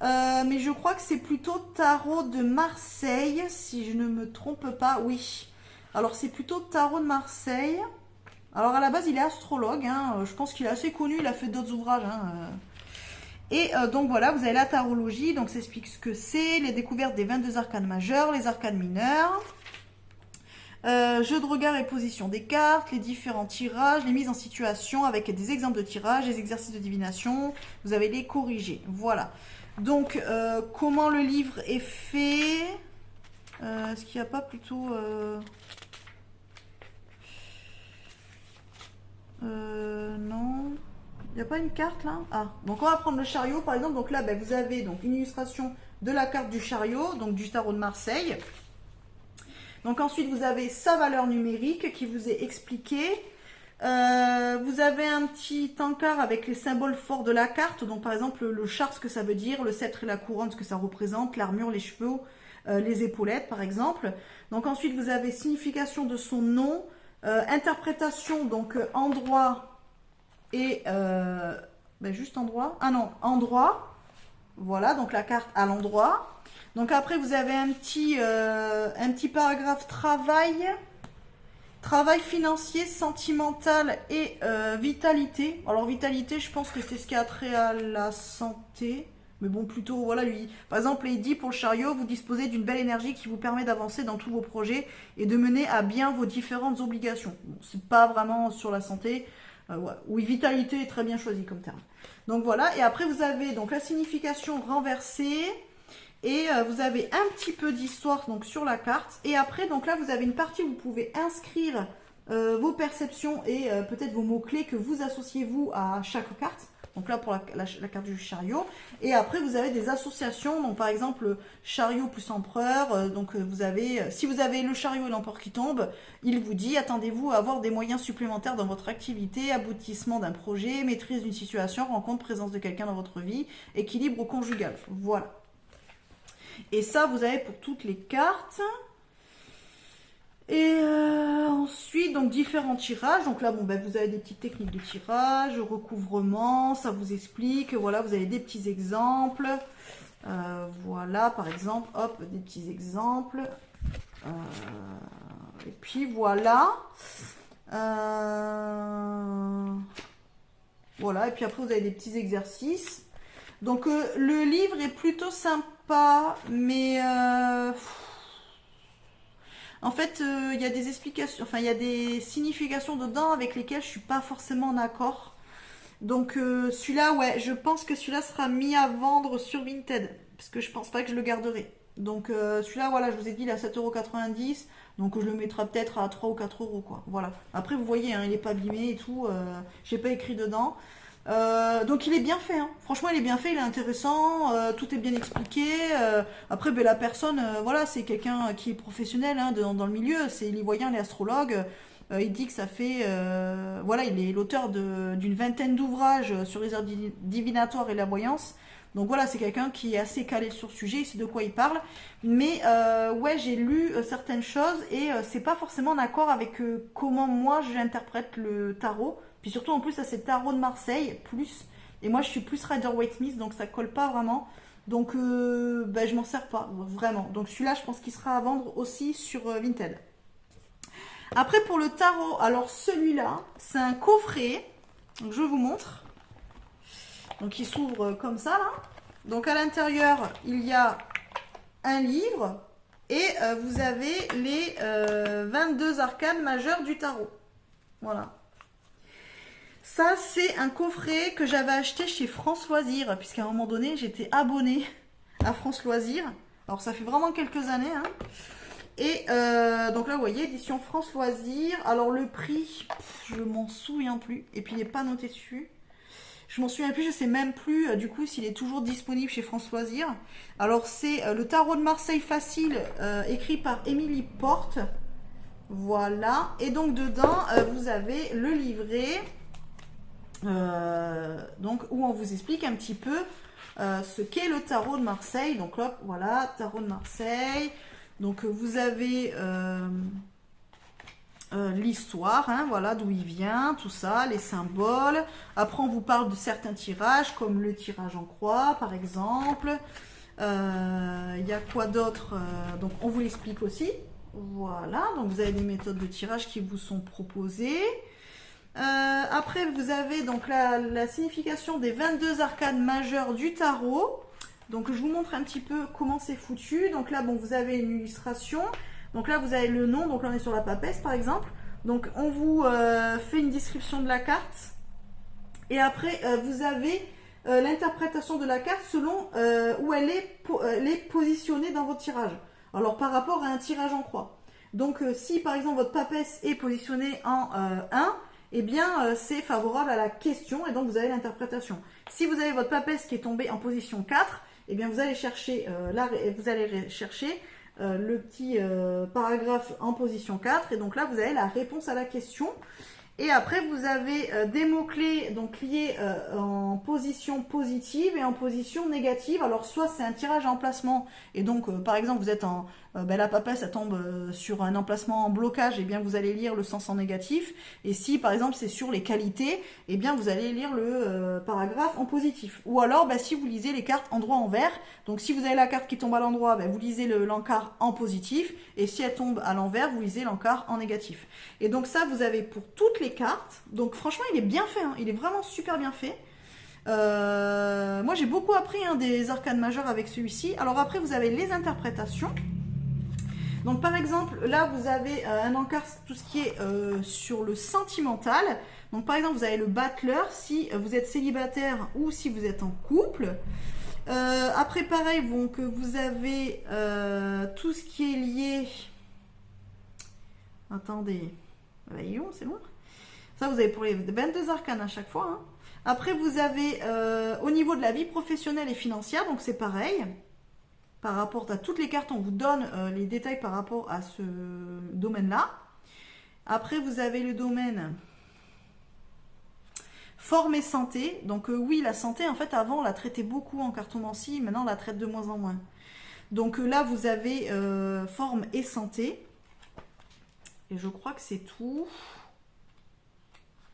Mais je crois que c'est plutôt tarot de Marseille, si je ne me trompe pas, oui. Alors c'est plutôt tarot de Marseille. Alors à la base, il est astrologue, hein, je pense qu'il est assez connu, il a fait d'autres ouvrages, hein. Et donc voilà, vous avez la tarologie, donc ça explique ce que c'est, les découvertes des 22 arcanes majeurs, les arcanes mineurs, jeu de regard et position des cartes, les différents tirages, les mises en situation avec des exemples de tirages, les exercices de divination, vous avez les corrigés, voilà. Donc comment le livre est fait, est-ce qu'il n'y a pas plutôt... non... Il n'y a pas une carte là? Ah, donc on va prendre le chariot par exemple. Donc là, ben, vous avez donc une illustration de la carte du chariot, donc du tarot de Marseille. Donc ensuite, vous avez sa valeur numérique qui vous est expliquée. Vous avez un petit encart avec les symboles forts de la carte. Donc par exemple, le char, ce que ça veut dire, le sceptre et la couronne, ce que ça représente, l'armure, les cheveux, les épaulettes par exemple. Donc ensuite, vous avez signification de son nom, interprétation, donc endroit... Et ben juste endroit. Ah non, endroit. Voilà, donc la carte à l'endroit. Donc après, vous avez un petit paragraphe travail. Travail financier, sentimental et vitalité. Alors vitalité, je pense que c'est ce qui a trait à la santé. Mais bon, plutôt, voilà, lui. Par exemple, il dit pour le chariot, vous disposez d'une belle énergie qui vous permet d'avancer dans tous vos projets et de mener à bien vos différentes obligations. Bon, c'est pas vraiment sur la santé. Ouais. Oui, vitalité est très bien choisi comme terme. Donc voilà, et après vous avez donc la signification renversée et vous avez un petit peu d'histoire donc sur la carte. Et après, donc là, vous avez une partie où vous pouvez inscrire vos perceptions et peut-être vos mots-clés que vous associez vous à chaque carte. Donc là, pour la carte du chariot. Et après, vous avez des associations. Donc par exemple, chariot plus empereur. Donc vous avez, si vous avez le chariot et l'empereur qui tombe, il vous dit, attendez-vous à avoir des moyens supplémentaires dans votre activité, aboutissement d'un projet, maîtrise d'une situation, rencontre, présence de quelqu'un dans votre vie, équilibre conjugal. Voilà. Et ça, vous avez pour toutes les cartes. Et ensuite, donc différents tirages. Donc là, bon, ben, vous avez des petites techniques de tirage, recouvrement, ça vous explique. Voilà, vous avez des petits exemples. Voilà, par exemple, hop, des petits exemples. Et puis voilà. Voilà, et puis après, vous avez des petits exercices. Donc, le livre est plutôt sympa, mais... En fait, il y a des explications, enfin, il y a des significations dedans avec lesquelles je suis pas forcément d'accord. Donc, celui-là, ouais, je pense que celui-là sera mis à vendre sur Vinted. Parce que je pense pas que je le garderai. Donc, celui-là, voilà, je vous ai dit, il est à 7,90 €. Donc, je le mettrai peut-être à 3 ou 4 €, quoi. Voilà. Après, vous voyez, hein, il est pas abîmé et tout. J'ai pas écrit dedans. Donc il est bien fait, hein. Franchement il est bien fait, il est intéressant, tout est bien expliqué. Après ben, la personne, voilà, c'est quelqu'un qui est professionnel hein, dans le milieu, c'est l'Ivoirien, il est astrologue. Il dit que ça fait, voilà, il est l'auteur d'une vingtaine d'ouvrages sur les arts divinatoires et la voyance. Donc voilà, c'est quelqu'un qui est assez calé sur le sujet, il sait de quoi il parle. Mais ouais, j'ai lu certaines choses et c'est pas forcément en accord avec comment moi j'interprète le tarot. Puis surtout en plus ça c'est tarot de Marseille plus et moi je suis plus Rider-Waite-Smith donc ça colle pas vraiment donc ben, je m'en sers pas vraiment donc celui-là je pense qu'il sera à vendre aussi sur Vinted. Après pour le tarot, alors celui-là c'est un coffret donc je vous montre donc il s'ouvre comme ça là donc à l'intérieur il y a un livre et vous avez les 22 arcanes majeures du tarot, voilà. Ça, c'est un coffret que j'avais acheté chez France Loisirs, puisqu'à un moment donné, j'étais abonnée à France Loisirs. Alors, ça fait vraiment quelques années. Hein. Et donc là, vous voyez, édition France Loisirs. Alors, le prix, je m'en souviens plus. Et puis, il n'est pas noté dessus. Je m'en souviens plus, je sais même plus, du coup, s'il est toujours disponible chez France Loisirs. Alors, c'est le tarot de Marseille facile, écrit par Émilie Porte. Voilà. Et donc, dedans, vous avez le livret... donc où on vous explique un petit peu ce qu'est le tarot de Marseille. Donc là, voilà, tarot de Marseille. Donc vous avez l'histoire, hein, voilà d'où il vient, tout ça, les symboles. Après, on vous parle de certains tirages, comme le tirage en croix, par exemple. Il y a quoi d'autre? Donc, on vous l'explique aussi. Voilà, donc vous avez des méthodes de tirage qui vous sont proposées. Après, vous avez donc la signification des 22 arcanes majeures du tarot. Donc, je vous montre un petit peu comment c'est foutu. Donc là, bon, vous avez une illustration. Donc là, vous avez le nom. Donc là, on est sur la papesse, par exemple. Donc, on vous fait une description de la carte. Et après, vous avez l'interprétation de la carte selon où elle est positionnée dans votre tirage. Alors, par rapport à un tirage en croix. Donc, si, par exemple, votre papesse est positionnée en 1, eh bien, c'est favorable à la question et donc vous avez l'interprétation. Si vous avez votre papesse qui est tombée en position 4, eh bien, vous allez chercher le petit paragraphe en position 4 et donc là vous avez la réponse à la question. Et après vous avez des mots-clés donc liés en position positive et en position négative. Alors soit c'est un tirage à emplacement et donc par exemple vous êtes en la papesse ça tombe sur un emplacement en blocage, et bien vous allez lire le sens en négatif. Et si par exemple c'est sur les qualités, et bien vous allez lire le paragraphe en positif. Ou alors si vous lisez les cartes endroit envers, donc si vous avez la carte qui tombe à l'endroit, vous lisez l'encart en positif, et si elle tombe à l'envers, vous lisez l'encart en négatif. Et donc ça vous avez pour toutes les cartes. Donc franchement il est bien fait, hein. Il est vraiment super bien fait. Moi j'ai beaucoup appris des arcanes majeures avec celui-ci. Alors après vous avez les interprétations. Donc par exemple là vous avez un encart, tout ce qui est sur le sentimental. Donc par exemple vous avez le battleur si vous êtes célibataire ou si vous êtes en couple. Après pareil, donc vous avez tout ce qui est lié. Attendez, voyons, c'est loin. Ça, vous avez pour les 22 arcanes à chaque fois. Hein. Après, vous avez au niveau de la vie professionnelle et financière, donc c'est pareil. Par rapport à toutes les cartes, on vous donne les détails par rapport à ce domaine-là. Après, vous avez le domaine forme et santé. Donc oui, la santé, en fait, avant, on la traitait beaucoup en cartomancie. Maintenant, on la traite de moins en moins. Donc là, vous avez forme et santé. Et je crois que c'est tout.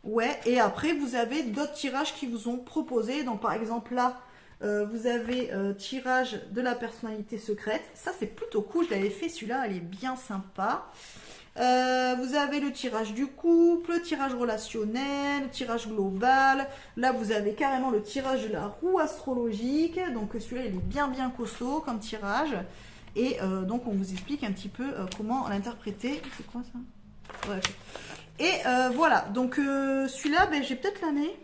Ouais, et après, vous avez d'autres tirages qui vous ont proposé. Donc, par exemple, là, vous avez tirage de la personnalité secrète. Ça, c'est plutôt cool. Je l'avais fait, celui-là, elle est bien sympa. Vous avez le tirage du couple, le tirage relationnel, le tirage global. Là, vous avez carrément le tirage de la roue astrologique. Donc, celui-là, il est bien, bien costaud comme tirage. Et donc, on vous explique un petit peu comment l'interpréter. C'est quoi ça? Ouais. Et voilà, donc celui-là, j'ai peut-être l'année.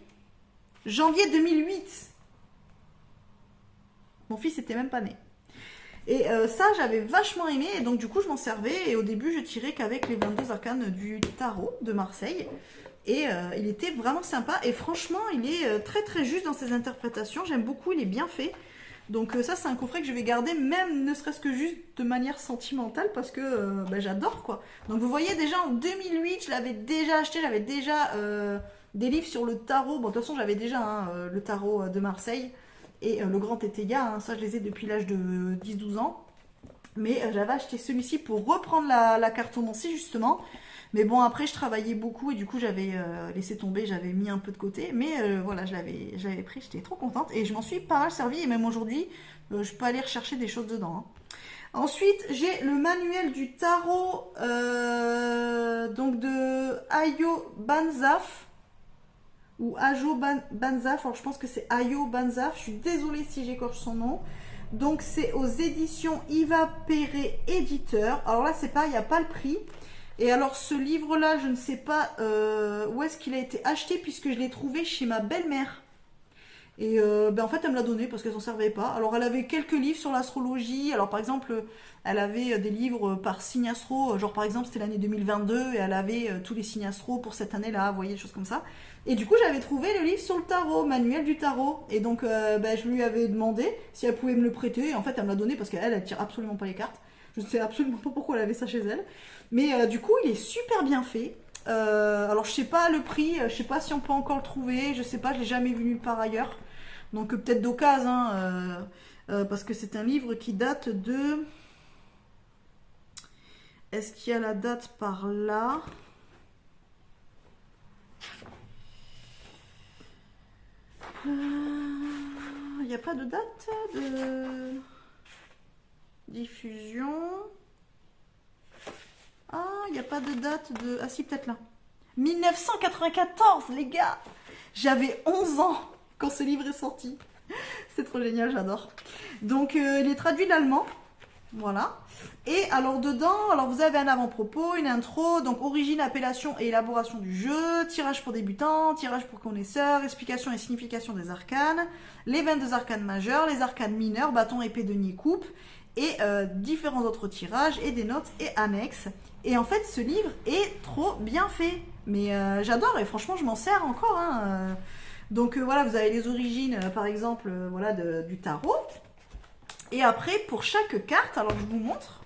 Janvier 2008. Mon fils était même pas né. Et ça, j'avais vachement aimé. Et donc, du coup, je m'en servais. Et au début, je tirais qu'avec les 22 arcanes du tarot de Marseille. Et il était vraiment sympa. Et franchement, il est très, très juste dans ses interprétations. J'aime beaucoup, il est bien fait. Donc ça, c'est un coffret que je vais garder, même ne serait-ce que juste de manière sentimentale, parce que j'adore, quoi. Donc vous voyez, déjà en 2008, je l'avais déjà acheté, j'avais déjà des livres sur le tarot. Bon, de toute façon, j'avais déjà le tarot de Marseille et le Grand Tétéga, ça je les ai depuis l'âge de 10-12 ans. Mais j'avais acheté celui-ci pour reprendre la cartomancie, justement. Mais bon, après, je travaillais beaucoup et du coup, j'avais laissé tomber, j'avais mis un peu de côté. Mais voilà, je l'avais pris, j'étais trop contente. Et je m'en suis pas mal servie. Et même aujourd'hui, je peux aller rechercher des choses dedans. Hein. Ensuite, j'ai le manuel du tarot donc de Ayo Banzaf. Ou Ajo Banzaf. Alors, je pense que c'est Ayo Banzaf. Je suis désolée si j'écorche son nom. Donc, c'est aux éditions Yva Perret, éditeur. Alors là, c'est pas, il n'y a pas le prix. Et alors ce livre-là, je ne sais pas où est-ce qu'il a été acheté puisque je l'ai trouvé chez ma belle-mère. Et en fait, elle me l'a donné parce qu'elle s'en servait pas. Alors elle avait quelques livres sur l'astrologie. Alors par exemple, elle avait des livres par signe astro. Genre par exemple, c'était l'année 2022 et elle avait tous les signes astro pour cette année-là. Vous voyez, des choses comme ça. Et du coup, j'avais trouvé le livre sur le tarot, manuel du tarot. Et donc, je lui avais demandé si elle pouvait me le prêter. Et en fait, elle me l'a donné parce qu'elle, elle tire absolument pas les cartes. Je ne sais absolument pas pourquoi elle avait ça chez elle. Mais du coup, il est super bien fait. Alors je sais pas le prix, je sais pas si on peut encore le trouver, je sais pas, je l'ai jamais vu nulle part ailleurs. Donc peut-être d'occasion, hein, parce que c'est un livre qui date de... Est-ce qu'il y a la date par là? Il n'y a pas de date de diffusion. Ah, il n'y a pas de date de... Ah si, peut-être là. 1994, les gars. J'avais 11 ans quand ce livre est sorti. C'est trop génial, j'adore. Donc, il est traduit d'allemand. Voilà. Et alors dedans, alors vous avez un avant-propos, une intro, donc origine, appellation et élaboration du jeu, tirage pour débutants, tirage pour connaisseurs, explication et signification des arcanes, les 22 arcanes majeurs, les arcanes mineurs, bâton, épée, denier, coupe, et différents autres tirages et des notes et annexes. Et en fait, ce livre est trop bien fait. Mais j'adore et franchement, je m'en sers encore. Hein. Donc voilà, vous avez les origines, par exemple, voilà, du tarot. Et après, pour chaque carte, alors je vous montre.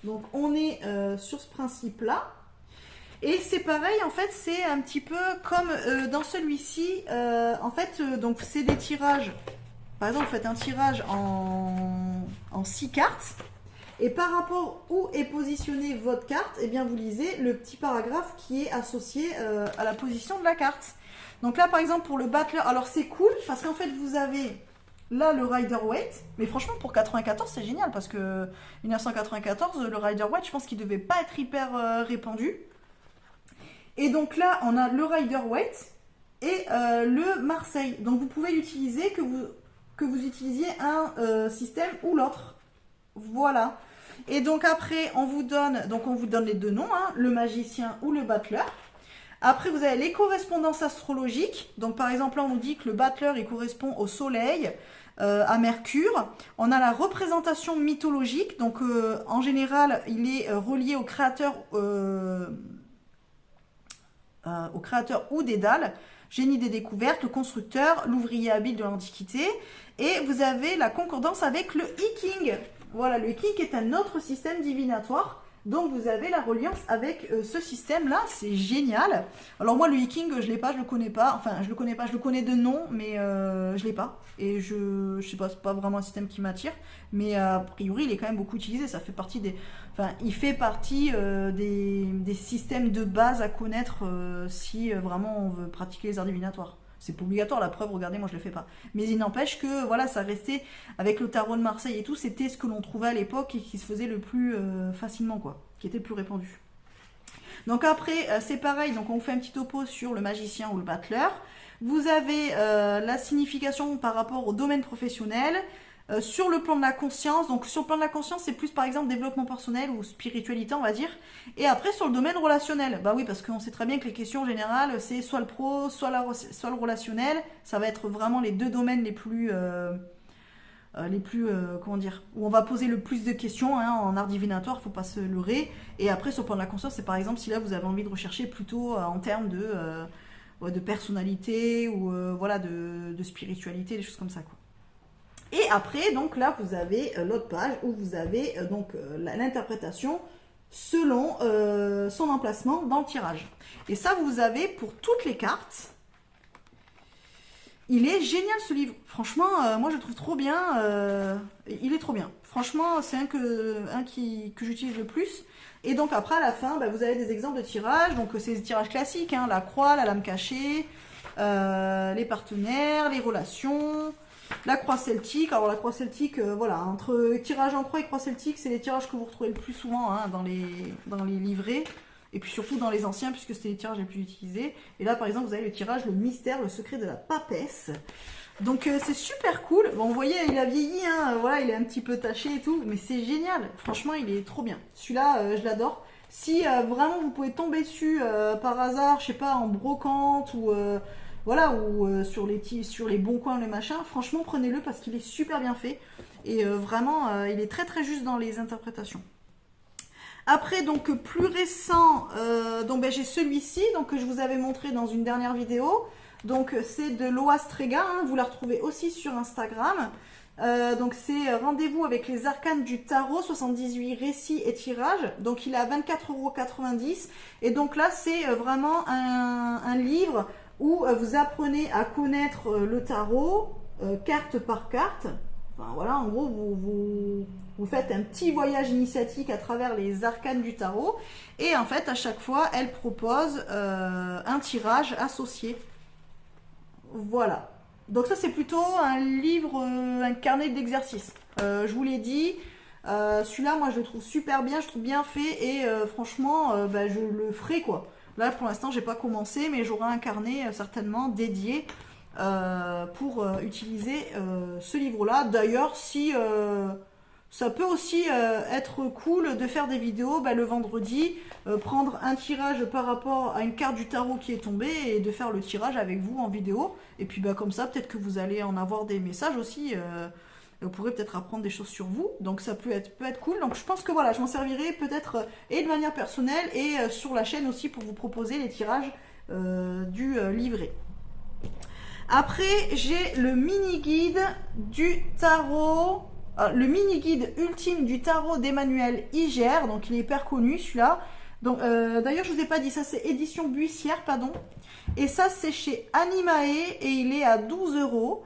Donc on est sur ce principe-là. Et c'est pareil, en fait, c'est un petit peu comme dans celui-ci. En fait, donc c'est des tirages. Par exemple, vous faites un tirage en 6 cartes. Et par rapport où est positionnée votre carte, eh bien vous lisez le petit paragraphe qui est associé à la position de la carte. Donc là, par exemple, pour le Battler, alors c'est cool parce qu'en fait, vous avez là le Rider-Waite. Mais franchement, pour 94, c'est génial parce que 1994, le Rider-Waite, je pense qu'il ne devait pas être hyper répandu. Et donc là, on a le Rider-Waite et le Marseille. Donc vous pouvez l'utiliser que vous utilisiez un système ou l'autre. Voilà. Et donc après, on vous donne les deux noms, hein, le magicien ou le Battler. Après, vous avez les correspondances astrologiques. Donc par exemple, là, on nous dit que le Battler, il correspond au soleil, à Mercure. On a la représentation mythologique. Donc en général, il est relié au créateur ou Dédale, génie des découvertes, le constructeur, l'ouvrier habile de l'Antiquité. Et vous avez la concordance avec le I Ching. Voilà, le I Ching est un autre système divinatoire. Donc vous avez la reliance avec ce système-là, c'est génial. Alors moi, le I Ching, je l'ai pas, je le connais pas. Enfin, je le connais pas, je le connais de nom, mais je l'ai pas. Et je sais pas, c'est pas vraiment un système qui m'attire. Mais a priori, il est quand même beaucoup utilisé. Ça fait partie des... Enfin, il fait partie des systèmes de base à connaître si vraiment on veut pratiquer les arts divinatoires. C'est pas obligatoire, la preuve, regardez, moi je le fais pas. Mais il n'empêche que, voilà, ça restait, avec le tarot de Marseille et tout, c'était ce que l'on trouvait à l'époque et qui se faisait le plus facilement, quoi, qui était le plus répandu. Donc après, c'est pareil, donc on fait un petit topo sur le magicien ou le Battler. Vous avez la signification par rapport au domaine professionnel, sur le plan de la conscience. Donc sur le plan de la conscience, c'est plus par exemple développement personnel ou spiritualité, on va dire. Et après sur le domaine relationnel, bah oui, parce qu'on sait très bien que les questions générales, c'est soit le pro, soit le relationnel. Ça va être vraiment les deux domaines les plus comment dire, où on va poser le plus de questions, hein, en art divinatoire, faut pas se leurrer. Et après sur le plan de la conscience, c'est par exemple si là vous avez envie de rechercher plutôt en termes de personnalité ou voilà, de spiritualité, des choses comme ça, quoi. Et après, donc là, vous avez l'autre page où vous avez l'interprétation selon son emplacement dans le tirage. Et ça, vous avez pour toutes les cartes. Il est génial ce livre. Franchement, moi je le trouve trop bien. Il est trop bien. Franchement, c'est un que j'utilise le plus. Et donc après, à la fin, bah, vous avez des exemples de tirages. Donc c'est des tirages classiques, hein, la croix, la lame cachée, les partenaires, les relations... La croix celtique, alors la croix celtique, voilà, entre tirage en croix et croix celtique, c'est les tirages que vous retrouvez le plus souvent, hein, dans les livrets, et puis surtout dans les anciens, puisque c'était les tirages les plus utilisés. Et là, par exemple, vous avez le tirage, le mystère, le secret de la papesse. Donc c'est super cool. Bon, vous voyez, il a vieilli, hein, voilà, il est un petit peu taché et tout, mais c'est génial. Franchement, il est trop bien. Celui-là, je l'adore. Si vraiment vous pouvez tomber dessus par hasard, je sais pas, en brocante ou... voilà, ou sur les bons coins, le machin, franchement, prenez-le parce qu'il est super bien fait. Et vraiment, il est très très juste dans les interprétations. Après, donc, plus récent, donc ben, j'ai celui-ci, donc que je vous avais montré dans une dernière vidéo. Donc, c'est de Loa Strega, hein, vous la retrouvez aussi sur Instagram. Donc c'est Rendez-vous avec les arcanes du tarot, 78 récits et tirages. Donc il est à 24,90 €. Et donc là c'est vraiment un livre où vous apprenez à connaître le tarot, carte par carte. Enfin voilà, en gros vous faites un petit voyage initiatique à travers les arcanes du tarot. Et en fait à chaque fois elle propose un tirage associé. Voilà. Donc ça c'est plutôt un livre, un carnet d'exercices. Je vous l'ai dit, celui-là moi je le trouve super bien, je trouve bien fait et franchement bah, je le ferai quoi. Là pour l'instant j'ai pas commencé mais j'aurai un carnet certainement dédié pour utiliser ce livre-là. D'ailleurs si ça peut aussi être cool de faire des vidéos bah, le vendredi, prendre un tirage par rapport à une carte du tarot qui est tombée et de faire le tirage avec vous en vidéo. Et puis bah, comme ça, peut-être que vous allez en avoir des messages aussi. Vous pourrez peut-être apprendre des choses sur vous. Donc ça peut être cool. Donc je pense que voilà, je m'en servirai peut-être et de manière personnelle et sur la chaîne aussi pour vous proposer les tirages du livret. Après, j'ai le mini-guide du tarot. Le mini-guide ultime du tarot d'Emmanuel Iger, donc il est hyper connu celui-là. Donc d'ailleurs je vous ai pas dit, ça c'est édition Buissière, pardon. Et ça c'est chez Animae et il est à 12 €.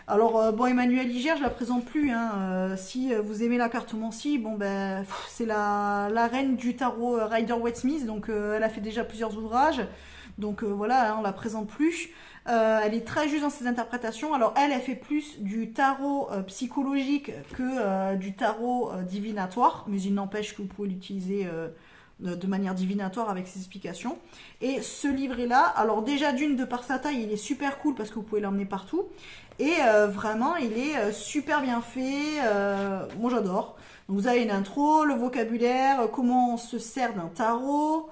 Alors bon, Emmanuel Iger je la présente plus, hein. Si vous aimez la cartomancie, bon ben c'est la reine du tarot Rider-Waite-Smith, donc elle a fait déjà plusieurs ouvrages. Donc voilà, hein, on la présente plus. Elle est très juste dans ses interprétations. Alors elle fait plus du tarot psychologique que du tarot divinatoire, mais il n'empêche que vous pouvez l'utiliser de manière divinatoire avec ses explications. Et ce livret-là, alors déjà d'une de par sa taille, il est super cool parce que vous pouvez l'emmener partout. Et vraiment, il est super bien fait. Moi j'adore. Donc vous avez une intro, le vocabulaire, comment on se sert d'un tarot.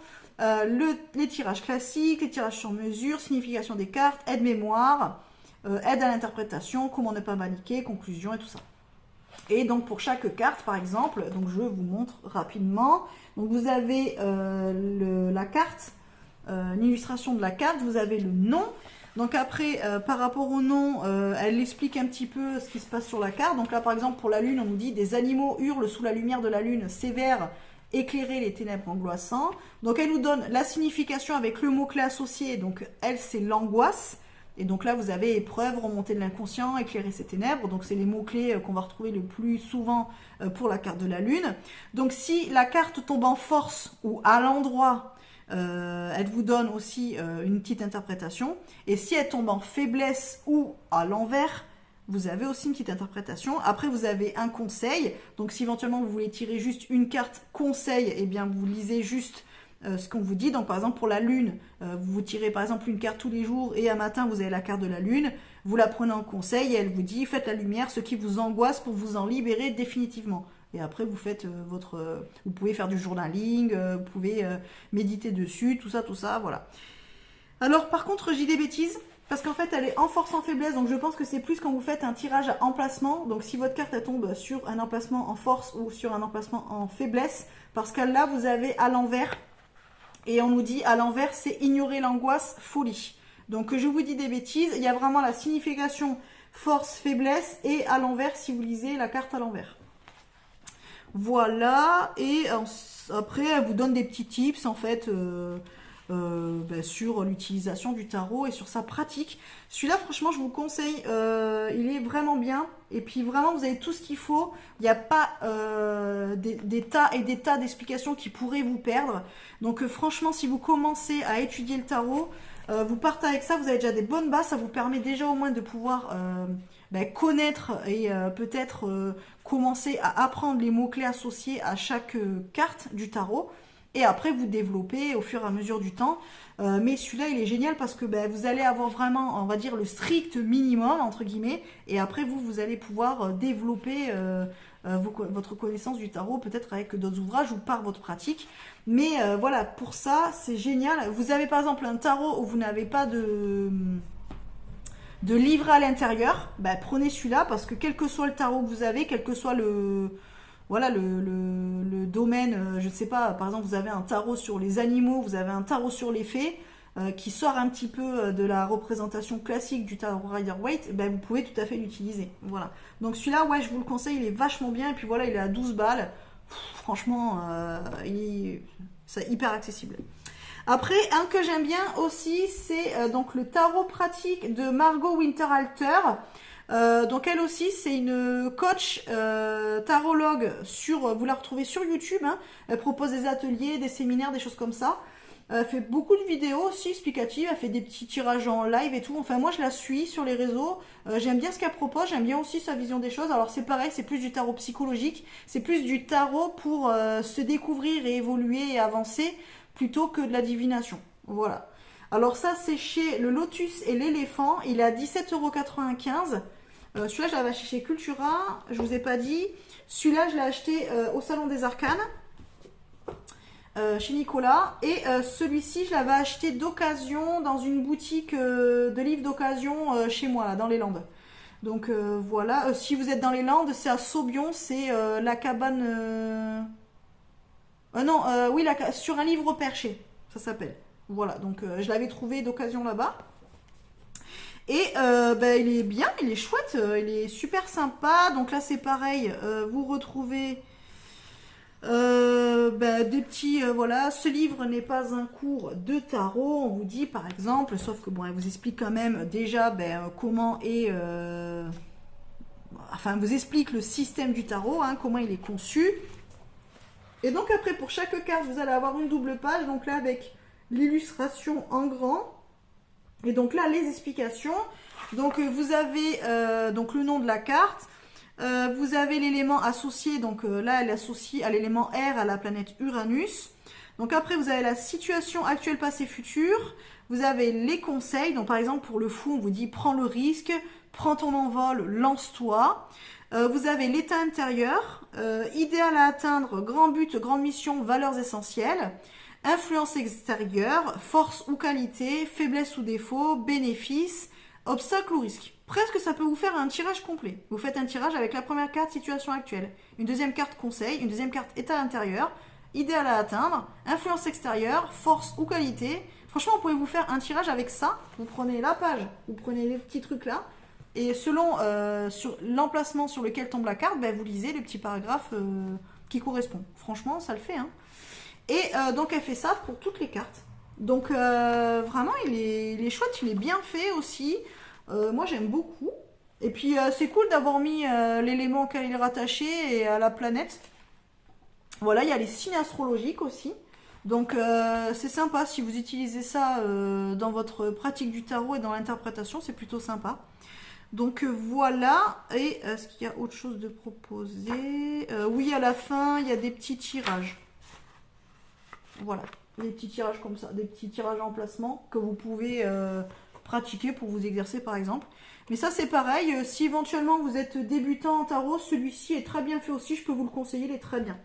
Les tirages classiques, les tirages sur mesure, signification des cartes, aide-mémoire, aide à l'interprétation, comment ne pas paniquer, conclusion et tout ça. Et donc pour chaque carte par exemple, donc je vous montre rapidement. Donc vous avez la carte, une illustration de la carte, vous avez le nom. Donc après, par rapport au nom, elle explique un petit peu ce qui se passe sur la carte. Donc là par exemple pour la lune, on nous dit des animaux hurlent sous la lumière de la lune sévère, éclairer les ténèbres angoissants. Donc elle nous donne la signification avec le mot-clé associé. Donc elle c'est l'angoisse. Et donc là vous avez épreuve, remontée de l'inconscient, éclairer ses ténèbres. Donc c'est les mots-clés qu'on va retrouver le plus souvent pour la carte de la lune. Donc si la carte tombe en force ou à l'endroit, elle vous donne aussi une petite interprétation. Et si elle tombe en faiblesse ou à l'envers, vous avez aussi une petite interprétation. Après, vous avez un conseil. Donc, si éventuellement vous voulez tirer juste une carte conseil, eh bien, vous lisez juste ce qu'on vous dit. Donc, par exemple, pour la lune, vous tirez par exemple une carte tous les jours et un matin, vous avez la carte de la lune. Vous la prenez en conseil et elle vous dit, faites la lumière, ce qui vous angoisse pour vous en libérer définitivement. Et après, vous faites vous pouvez faire du journaling, vous pouvez méditer dessus, tout ça, voilà. Alors, par contre, j'ai des bêtises. Parce qu'en fait, elle est en force, en faiblesse, donc je pense que c'est plus quand vous faites un tirage à emplacement. Donc si votre carte elle tombe sur un emplacement en force ou sur un emplacement en faiblesse, parce que là, vous avez à l'envers. Et on nous dit à l'envers, c'est ignorer l'angoisse, folie. Donc je vous dis des bêtises, il y a vraiment la signification force, faiblesse, et à l'envers si vous lisez la carte à l'envers. Voilà, et après, elle vous donne des petits tips en fait. Sur l'utilisation du tarot et sur sa pratique. Celui-là, franchement, je vous conseille. Il est vraiment bien. Et puis, vraiment, vous avez tout ce qu'il faut. Il n'y a pas des tas et des tas d'explications qui pourraient vous perdre. Donc, franchement, si vous commencez à étudier le tarot, vous partez avec ça. Vous avez déjà des bonnes bases. Ça vous permet déjà au moins de pouvoir connaître et peut-être commencer à apprendre les mots-clés associés à chaque carte du tarot. Et après, vous développez au fur et à mesure du temps. Mais celui-là, il est génial parce que vous allez avoir vraiment, on va dire, le strict minimum, entre guillemets. Et après, vous allez pouvoir développer votre connaissance du tarot, peut-être avec d'autres ouvrages ou par votre pratique. Mais voilà, pour ça, c'est génial. Vous avez par exemple un tarot où vous n'avez pas de livret à l'intérieur. Prenez celui-là parce que quel que soit le tarot que vous avez, quel que soit le domaine, je ne sais pas, par exemple vous avez un tarot sur les animaux, vous avez un tarot sur les fées, qui sort un petit peu de la représentation classique du tarot Rider-Waite, ben, vous pouvez tout à fait l'utiliser. Voilà. Donc celui-là, ouais, je vous le conseille, il est vachement bien. Et puis voilà, il est à 12 balles. Franchement, c'est hyper accessible. Après, un que j'aime bien aussi, c'est donc le tarot pratique de Margot Winterhalter. Donc elle aussi, c'est une coach tarologue vous la retrouvez sur YouTube. Hein. Elle propose des ateliers, des séminaires, des choses comme ça. Elle fait beaucoup de vidéos aussi explicatives. Elle fait des petits tirages en live et tout. Enfin, moi, je la suis sur les réseaux. J'aime bien ce qu'elle propose. J'aime bien aussi sa vision des choses. Alors, c'est pareil, c'est plus du tarot psychologique. C'est plus du tarot pour se découvrir et évoluer et avancer plutôt que de la divination. Voilà. Alors, ça, c'est chez le Lotus et l'éléphant. Il est à 17,95 €. Celui-là, je l'avais acheté chez Cultura. Je vous ai pas dit. Celui-là, je l'ai acheté au Salon des Arcanes. Chez Nicolas, et celui-ci je l'avais acheté d'occasion dans une boutique de livres d'occasion chez moi là, dans les Landes. Donc voilà, si vous êtes dans les Landes, c'est à Saubion, c'est la cabane non, oui, sur un livre perché, ça s'appelle. Voilà, donc je l'avais trouvé d'occasion là-bas. Et ben, il est bien, il est chouette, il est super sympa. Donc là c'est pareil, vous retrouvez des petits, voilà, ce livre n'est pas un cours de tarot, on vous dit par exemple, sauf que bon, elle vous explique quand même déjà comment est, enfin, elle vous explique le système du tarot, hein, comment il est conçu. Et donc après, pour chaque carte, vous allez avoir une double page, donc là avec l'illustration en grand, et donc là les explications. Donc vous avez donc le nom de la carte. Vous avez l'élément associé, donc là elle associe à l'élément R à la planète Uranus. Donc après vous avez la situation actuelle, passé, futur. Vous avez les conseils, donc par exemple pour le fou on vous dit prends le risque, prends ton envol, lance-toi. Vous avez l'état intérieur, idéal à atteindre, grand but, grande mission, valeurs essentielles. Influence extérieure, force ou qualité, faiblesse ou défaut, bénéfice, obstacle ou risque. Presque ça peut vous faire un tirage complet. Vous faites un tirage avec la première carte situation actuelle, une deuxième carte conseil, une deuxième carte état intérieur, idéal à atteindre, influence extérieure, force ou qualité. Franchement, vous pouvez vous faire un tirage avec ça. Vous prenez la page, vous prenez les petits trucs là, et selon sur l'emplacement sur lequel tombe la carte, vous lisez les petits paragraphes qui correspondent. Franchement, ça le fait. Hein. Et donc elle fait ça pour toutes les cartes. Donc vraiment, il est chouette, il est bien fait aussi. Moi j'aime beaucoup. Et puis c'est cool d'avoir mis l'élément auquel il est rattaché et à la planète. Voilà, il y a les signes astrologiques aussi. Donc c'est sympa si vous utilisez ça dans votre pratique du tarot et dans l'interprétation, c'est plutôt sympa. Donc voilà, et est-ce qu'il y a autre chose de proposé? Oui, à la fin, il y a des petits tirages. Voilà, des petits tirages comme ça, des petits tirages en placement que vous pouvez pratiquer pour vous exercer par exemple. Mais ça c'est pareil, si éventuellement vous êtes débutant en tarot, celui-ci est très bien fait aussi, je peux vous le conseiller, il est très bien.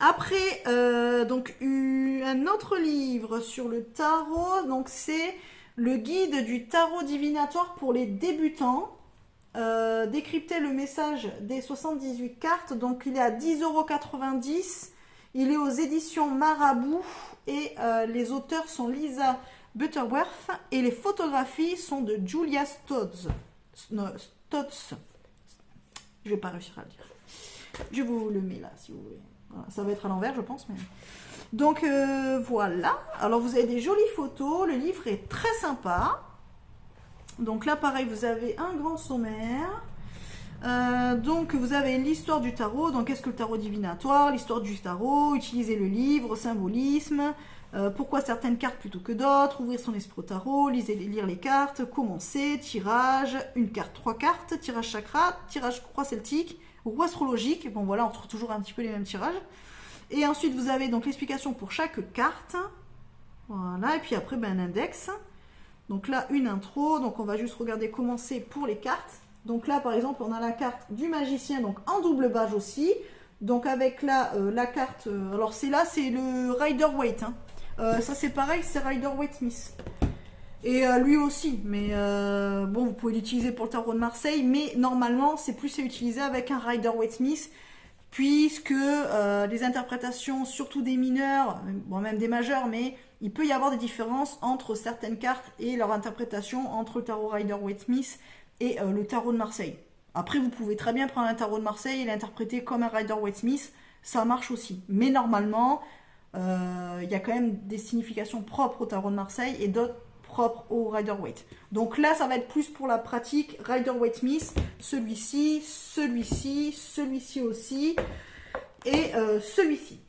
Après, donc un autre livre sur le tarot, donc c'est le guide du tarot divinatoire pour les débutants. Décrypter le message des 78 cartes, donc il est à 10,90 €. Il est aux éditions Marabout et les auteurs sont Lisa Butterworth et les photographies sont de Julia Stotz. Je vais pas réussir à le dire. Je vous le mets là si vous voulez. Voilà, ça va être à l'envers je pense. Mais... Donc voilà. Alors vous avez des jolies photos. Le livre est très sympa. Donc là pareil vous avez un grand sommaire. Donc vous avez l'histoire du tarot, donc qu'est-ce que le tarot divinatoire, l'histoire du tarot, utiliser le livre, symbolisme, pourquoi certaines cartes plutôt que d'autres, ouvrir son esprit au tarot, lire les cartes, commencer, tirage, une carte, 3 cartes, tirage chakra, tirage croix celtique, roue astrologique, bon voilà on retrouve toujours un petit peu les mêmes tirages, et ensuite vous avez donc l'explication pour chaque carte, voilà, et puis après un index, donc là une intro, donc on va juste regarder commencer pour les cartes. Donc là, par exemple, on a la carte du magicien, donc en double page aussi. Donc avec là, la carte... alors c'est le Rider-Waite. Hein. Ça c'est pareil, c'est Rider-Waite-Smith. Et lui aussi. Mais bon, vous pouvez l'utiliser pour le tarot de Marseille. Mais normalement, c'est plus à utiliser avec un Rider-Waite-Smith. Puisque les interprétations, surtout des mineurs, bon même des majeurs, mais il peut y avoir des différences entre certaines cartes et leur interprétation entre le tarot Rider-Waite-Smith et le tarot de Marseille. Après, vous pouvez très bien prendre un tarot de Marseille et l'interpréter comme un Rider-Waite-Smith, ça marche aussi. Mais normalement, il y a quand même des significations propres au tarot de Marseille et d'autres propres au Rider-Waite. Donc là, ça va être plus pour la pratique Rider-Waite-Smith, celui-ci, celui-ci, celui-ci aussi, et celui-ci.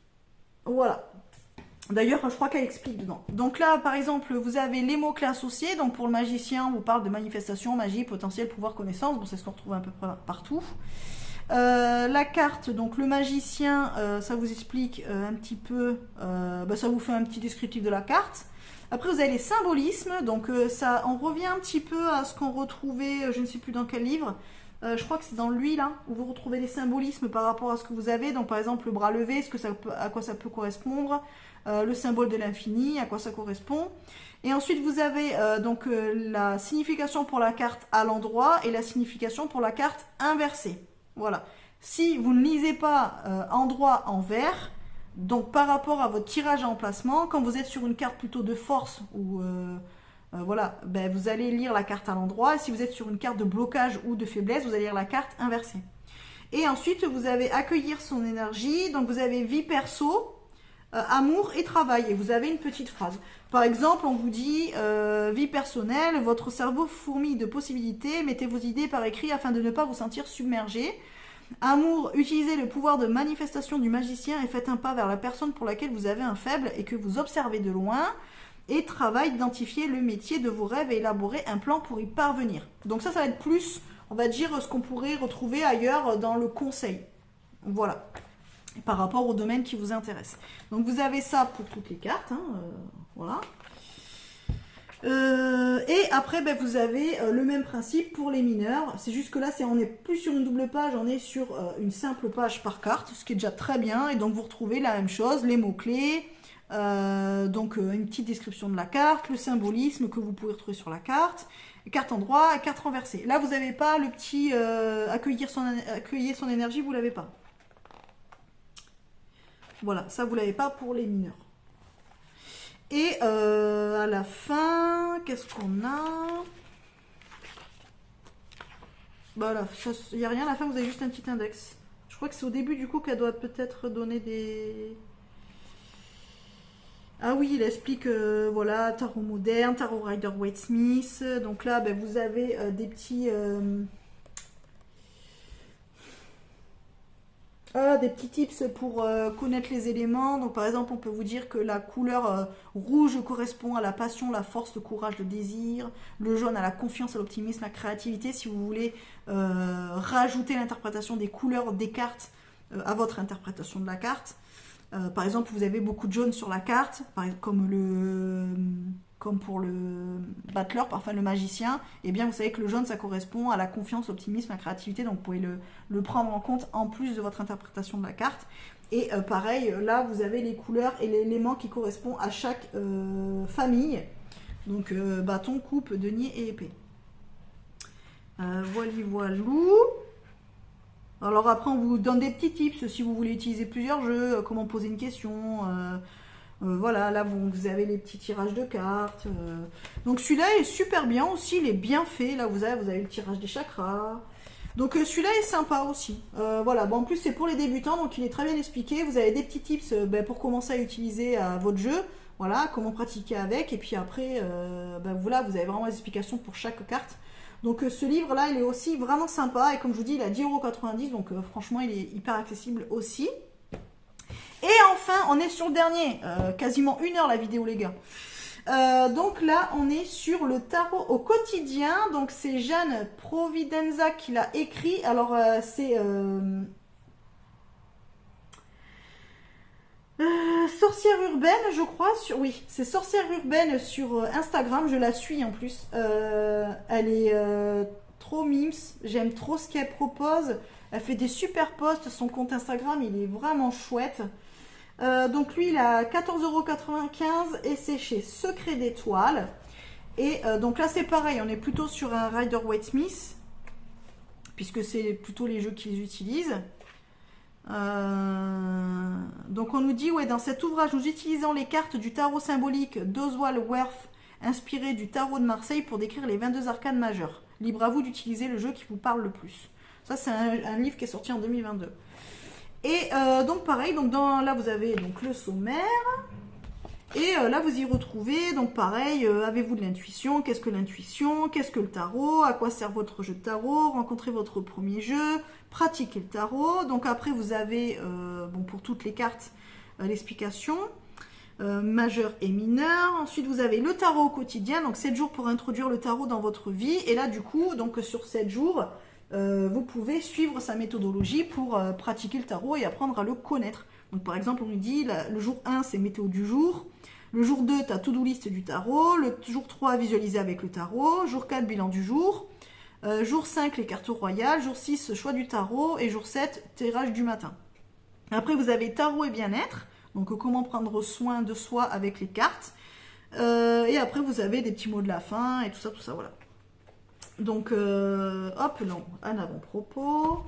Voilà. D'ailleurs, je crois qu'elle explique dedans. Donc là, par exemple, vous avez les mots-clés associés. Donc pour le magicien, on vous parle de manifestation, magie, potentiel, pouvoir, connaissance. Bon, c'est ce qu'on retrouve un peu partout. La carte, donc le magicien, ça vous explique un petit peu, ça vous fait un petit descriptif de la carte. Après, vous avez les symbolismes. Donc ça, on revient un petit peu à ce qu'on retrouvait, je ne sais plus dans quel livre. Je crois que c'est dans lui, là, où vous retrouvez les symbolismes par rapport à ce que vous avez. Donc par exemple, le bras levé, à quoi ça peut correspondre. Le symbole de l'infini, à quoi ça correspond. Et ensuite, vous avez la signification pour la carte à l'endroit et la signification pour la carte inversée. Voilà. Si vous ne lisez pas endroit envers, donc par rapport à votre tirage à emplacement, quand vous êtes sur une carte plutôt de force ou voilà, vous allez lire la carte à l'endroit. Et si vous êtes sur une carte de blocage ou de faiblesse, vous allez lire la carte inversée. Et ensuite, vous avez accueillir son énergie. Donc vous avez vie perso, amour et travail, et vous avez une petite phrase. Par exemple, on vous dit vie personnelle, votre cerveau fourmille de possibilités, mettez vos idées par écrit afin de ne pas vous sentir submergé. Amour, utilisez le pouvoir de manifestation du magicien et faites un pas vers la personne pour laquelle vous avez un faible et que vous observez de loin. Et travail, identifier le métier de vos rêves et élaborer un plan pour y parvenir. Donc ça va être plus, on va dire, ce qu'on pourrait retrouver ailleurs dans le conseil. Voilà. Par rapport au domaine qui vous intéresse. Donc vous avez ça pour toutes les cartes, voilà. Et après, vous avez le même principe pour les mineurs. C'est juste que là, on n'est plus sur une double page, on est sur une simple page par carte, ce qui est déjà très bien. Et donc vous retrouvez la même chose, les mots-clés, une petite description de la carte, le symbolisme que vous pouvez retrouver sur la carte, carte endroit, carte renversée. Là, vous n'avez pas le petit accueillir son énergie, vous l'avez pas. Voilà, ça vous l'avez pas pour les mineurs. Et à la fin, qu'est-ce qu'on a? Voilà, il n'y a rien. À la fin, vous avez juste un petit index. Je crois que c'est au début du coup qu'elle doit peut-être donner des... Ah oui, il explique, voilà, tarot moderne, tarot Rider-Waite-Smith. Donc là, vous avez des petits... des petits tips pour connaître les éléments. Donc par exemple, on peut vous dire que la couleur rouge correspond à la passion, la force, le courage, le désir. Le jaune à la confiance, à l'optimisme, la créativité. Si vous voulez rajouter l'interprétation des couleurs des cartes à votre interprétation de la carte. Par exemple, vous avez beaucoup de jaune sur la carte, comme pour le battleur, enfin le magicien, et bien vous savez que le jaune ça correspond à la confiance, l'optimisme, la créativité, donc vous pouvez le prendre en compte en plus de votre interprétation de la carte. Et pareil, là vous avez les couleurs et l'élément qui correspond à chaque famille, donc bâton, coupe, denier et épée. Voilou. Alors après on vous donne des petits tips si vous voulez utiliser plusieurs jeux, comment poser une question, voilà, là vous avez les petits tirages de cartes. Donc celui-là est super bien aussi, il est bien fait, là vous avez le tirage des chakras. Donc celui-là est sympa aussi. Voilà, en plus c'est pour les débutants, donc il est très bien expliqué. Vous avez des petits tips pour commencer à utiliser votre jeu, voilà, comment pratiquer avec, et puis après, voilà, vous avez vraiment des explications pour chaque carte. Donc ce livre-là, il est aussi vraiment sympa. Et comme je vous dis, il a 10,90 €. Donc franchement, il est hyper accessible aussi. Et enfin, on est sur le dernier. Quasiment 1 heure la vidéo, les gars. Donc là, on est sur le tarot au quotidien. Donc c'est Jeanne Providenza qui l'a écrit. Alors c'est... sorcière urbaine, je crois. Oui, c'est sorcière urbaine sur Instagram. Je la suis en plus. Elle est trop mimes. J'aime trop ce qu'elle propose. Elle fait des super posts. Son compte Instagram, il est vraiment chouette. Donc lui, il a 14,95 € et c'est chez Secret d'Étoile. Et donc là, c'est pareil. On est plutôt sur un Rider-Waite-Smith puisque c'est plutôt les jeux qu'ils utilisent. Donc on nous dit, ouais, dans cet ouvrage, nous utilisons les cartes du tarot symbolique d'Oswald Worth, inspiré du tarot de Marseille, pour décrire les 22 arcanes majeures. Libre à vous d'utiliser le jeu qui vous parle le plus. Ça, c'est un livre qui est sorti en 2022. Et donc pareil, donc là vous avez donc le sommaire. Et là, vous y retrouvez, donc pareil, avez-vous de l'intuition? Qu'est-ce que l'intuition? Qu'est-ce que le tarot? À quoi sert votre jeu de tarot? Rencontrez votre premier jeu, pratiquez le tarot. Donc après, vous avez, bon, pour toutes les cartes, l'explication majeure et mineure. Ensuite, vous avez le tarot au quotidien, donc 7 jours pour introduire le tarot dans votre vie. Et là, du coup, donc sur 7 jours, vous pouvez suivre sa méthodologie pour pratiquer le tarot et apprendre à le connaître. Donc par exemple, on nous dit, le jour 1, c'est météo du jour. Le jour 2, tu as to-do list du tarot. Le jour 3, visualiser avec le tarot. Jour 4, bilan du jour. Jour 5, les cartes royales. Jour 6, choix du tarot. Et jour 7, tirage du matin. Après, vous avez tarot et bien-être. Donc comment prendre soin de soi avec les cartes. Et après, vous avez des petits mots de la fin et tout ça, voilà. Donc, hop, non, un avant-propos.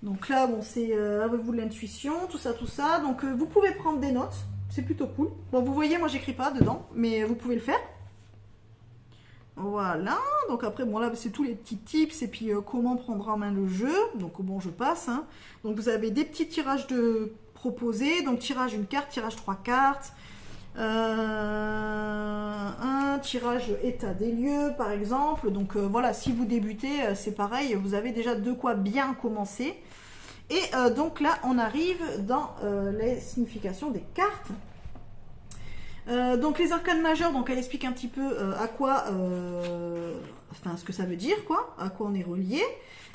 Donc là, bon, c'est avez-vous de l'intuition, tout ça. Donc vous pouvez prendre des notes, c'est plutôt cool. Bon, vous voyez, moi j'écris pas dedans, mais vous pouvez le faire. Voilà, donc après, bon là, c'est tous les petits tips et puis comment prendre en main le jeu. Donc bon, je passe. Hein. Donc vous avez des petits tirages de proposés. Donc tirage une carte, tirage 3 cartes. Un tirage état des lieux, par exemple. Donc voilà, si vous débutez, c'est pareil, vous avez déjà de quoi bien commencer. Et donc là, on arrive dans les significations des cartes. Donc les arcanes majeures, donc elle explique un petit peu à quoi, enfin ce que ça veut dire, quoi, à quoi on est relié.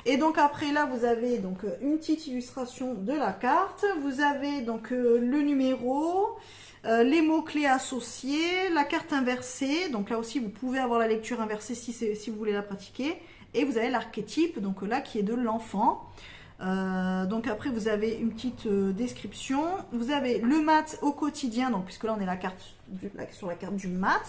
Et donc après là, vous avez donc une petite illustration de la carte. Vous avez donc le numéro, les mots-clés associés, la carte inversée. Donc là aussi, vous pouvez avoir la lecture inversée si vous voulez la pratiquer. Et vous avez l'archétype, donc là qui est de l'enfant. Donc après vous avez une petite description, vous avez le mat au quotidien, donc puisque là on est sur la carte du mat.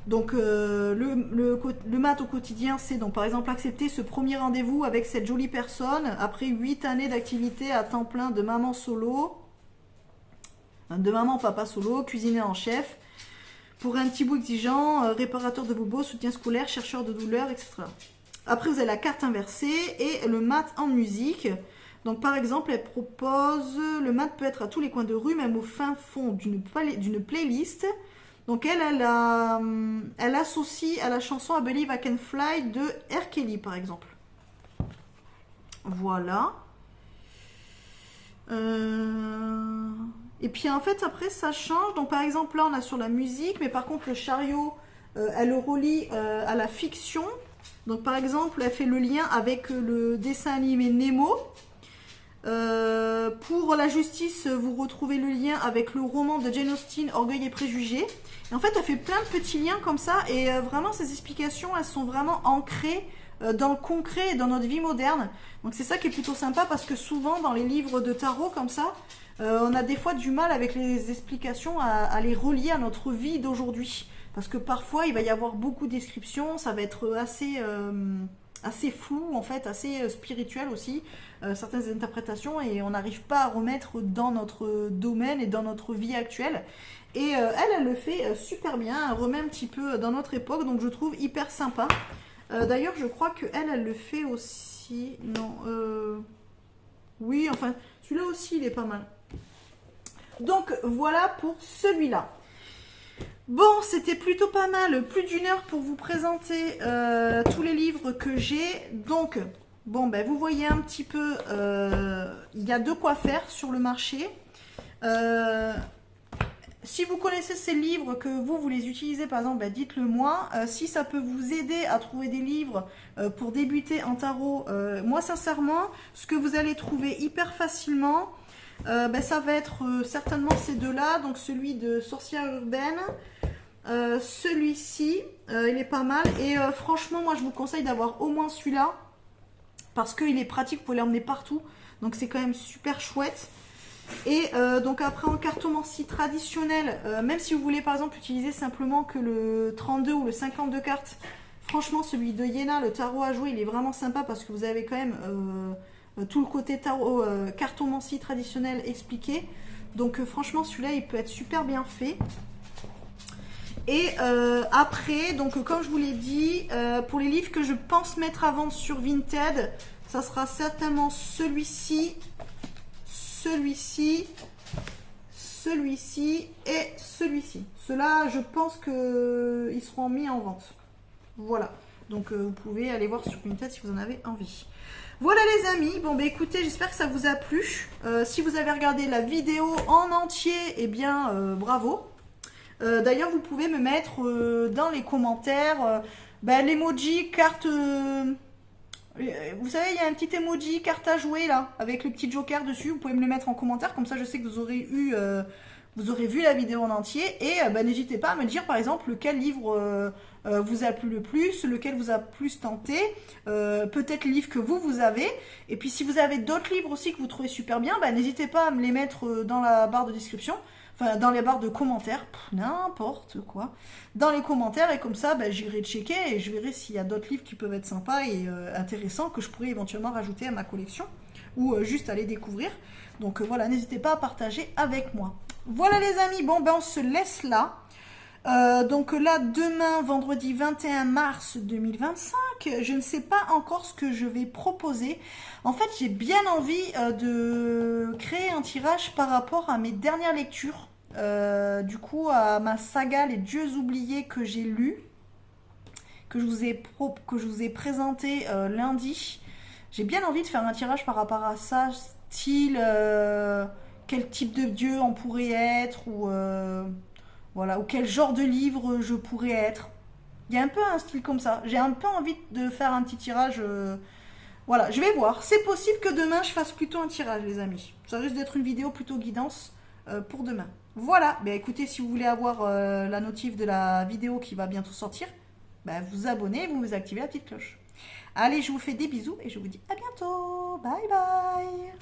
Donc le mat au quotidien, c'est donc par exemple accepter ce premier rendez-vous avec cette jolie personne après 8 années d'activité à temps plein de maman solo, de maman papa solo, cuisinier en chef, pour un petit bout exigeant, réparateur de bobos, soutien scolaire, chercheur de douleur, etc. Après, vous avez la carte inversée et le mat en musique. Donc, par exemple, elle propose... Le mat peut être à tous les coins de rue, même au fin fond d'une playlist. Donc, elle associe à la chanson I Believe I Can Fly de R. Kelly, par exemple. Voilà. Et puis, en fait, après, ça change. Donc, par exemple, là, on a sur la musique. Mais par contre, le chariot, elle le relie à la fiction. Donc par exemple, elle fait le lien avec le dessin animé Nemo. Pour la justice, vous retrouvez le lien avec le roman de Jane Austen, Orgueil et préjugés. Et en fait, elle fait plein de petits liens comme ça. Et vraiment, ces explications, elles sont vraiment ancrées dans le concret et dans notre vie moderne. Donc c'est ça qui est plutôt sympa parce que souvent, dans les livres de tarot comme ça, on a des fois du mal avec les explications à les relier à notre vie d'aujourd'hui. Parce que parfois, il va y avoir beaucoup de descriptions, ça va être assez flou, en fait, assez spirituel aussi, certaines interprétations, et on n'arrive pas à remettre dans notre domaine et dans notre vie actuelle. Et elle le fait super bien, elle remet un petit peu dans notre époque, donc je trouve hyper sympa. D'ailleurs, je crois qu'elle le fait aussi... Non, oui, enfin, celui-là aussi, il est pas mal. Donc, voilà pour celui-là. Bon, c'était plutôt pas mal, plus d'1 heure pour vous présenter tous les livres que j'ai. Donc, bon, ben, vous voyez un petit peu, il y a de quoi faire sur le marché. Si vous connaissez ces livres, que vous les utilisez par exemple, ben, dites-le moi. Si ça peut vous aider à trouver des livres pour débuter en tarot, moi sincèrement, ce que vous allez trouver hyper facilement, ben, ça va être certainement ces deux-là. Donc celui de Sorcière urbaine. Celui-ci, il est pas mal. Et franchement, moi je vous conseille d'avoir au moins celui-là. Parce qu'il est pratique, vous pouvez l'emmener partout. Donc c'est quand même super chouette. Et donc après en cartomancie traditionnelle, même si vous voulez par exemple utiliser simplement que le 32 ou le 52 cartes, franchement celui de Yéna, le tarot à jouer, il est vraiment sympa parce que vous avez quand même tout le côté tarot, cartomancie traditionnelle expliqué. Donc franchement, celui-là, il peut être super bien fait. Et après, donc comme je vous l'ai dit, pour les livres que je pense mettre à vendre sur Vinted, ça sera certainement celui-ci, celui-ci, celui-ci et celui-ci. Ceux-là, je pense qu'ils seront mis en vente. Voilà. Donc vous pouvez aller voir sur Vinted si vous en avez envie. Voilà les amis, bon bah écoutez, j'espère que ça vous a plu. Si vous avez regardé la vidéo en entier, eh bien bravo. D'ailleurs, vous pouvez me mettre dans les commentaires l'emoji carte. Vous savez, il y a un petit emoji carte à jouer là, avec le petit joker dessus. Vous pouvez me le mettre en commentaire, comme ça je sais que vous aurez eu, vous aurez vu la vidéo en entier. Et n'hésitez pas à me dire par exemple lequel livre vous a plu le plus, lequel vous a plus tenté, peut-être les livres que vous avez. Et puis si vous avez d'autres livres aussi que vous trouvez super bien, n'hésitez pas à me les mettre dans la barre de description. Enfin, dans les barres de commentaires, n'importe quoi. Dans les commentaires, et comme ça, j'irai checker et je verrai s'il y a d'autres livres qui peuvent être sympas et intéressants que je pourrais éventuellement rajouter à ma collection ou juste aller découvrir. Donc voilà, n'hésitez pas à partager avec moi. Voilà les amis, bon on se laisse là. Donc là, demain, vendredi 21 mars 2025, je ne sais pas encore ce que je vais proposer. En fait, j'ai bien envie de créer un tirage par rapport à mes dernières lectures. Du coup, à ma saga Les Dieux oubliés que j'ai lu, que je vous ai présenté lundi. J'ai bien envie de faire un tirage par rapport à ça, style quel type de dieu on pourrait être ou... voilà, ou quel genre de livre je pourrais être. Il y a un peu un style comme ça. J'ai un peu envie de faire un petit tirage. Voilà, je vais voir. C'est possible que demain, je fasse plutôt un tirage, les amis. Ça risque d'être une vidéo plutôt guidance pour demain. Voilà, écoutez, si vous voulez avoir la notif de la vidéo qui va bientôt sortir, vous abonnez, vous activez la petite cloche. Allez, je vous fais des bisous et je vous dis à bientôt. Bye bye.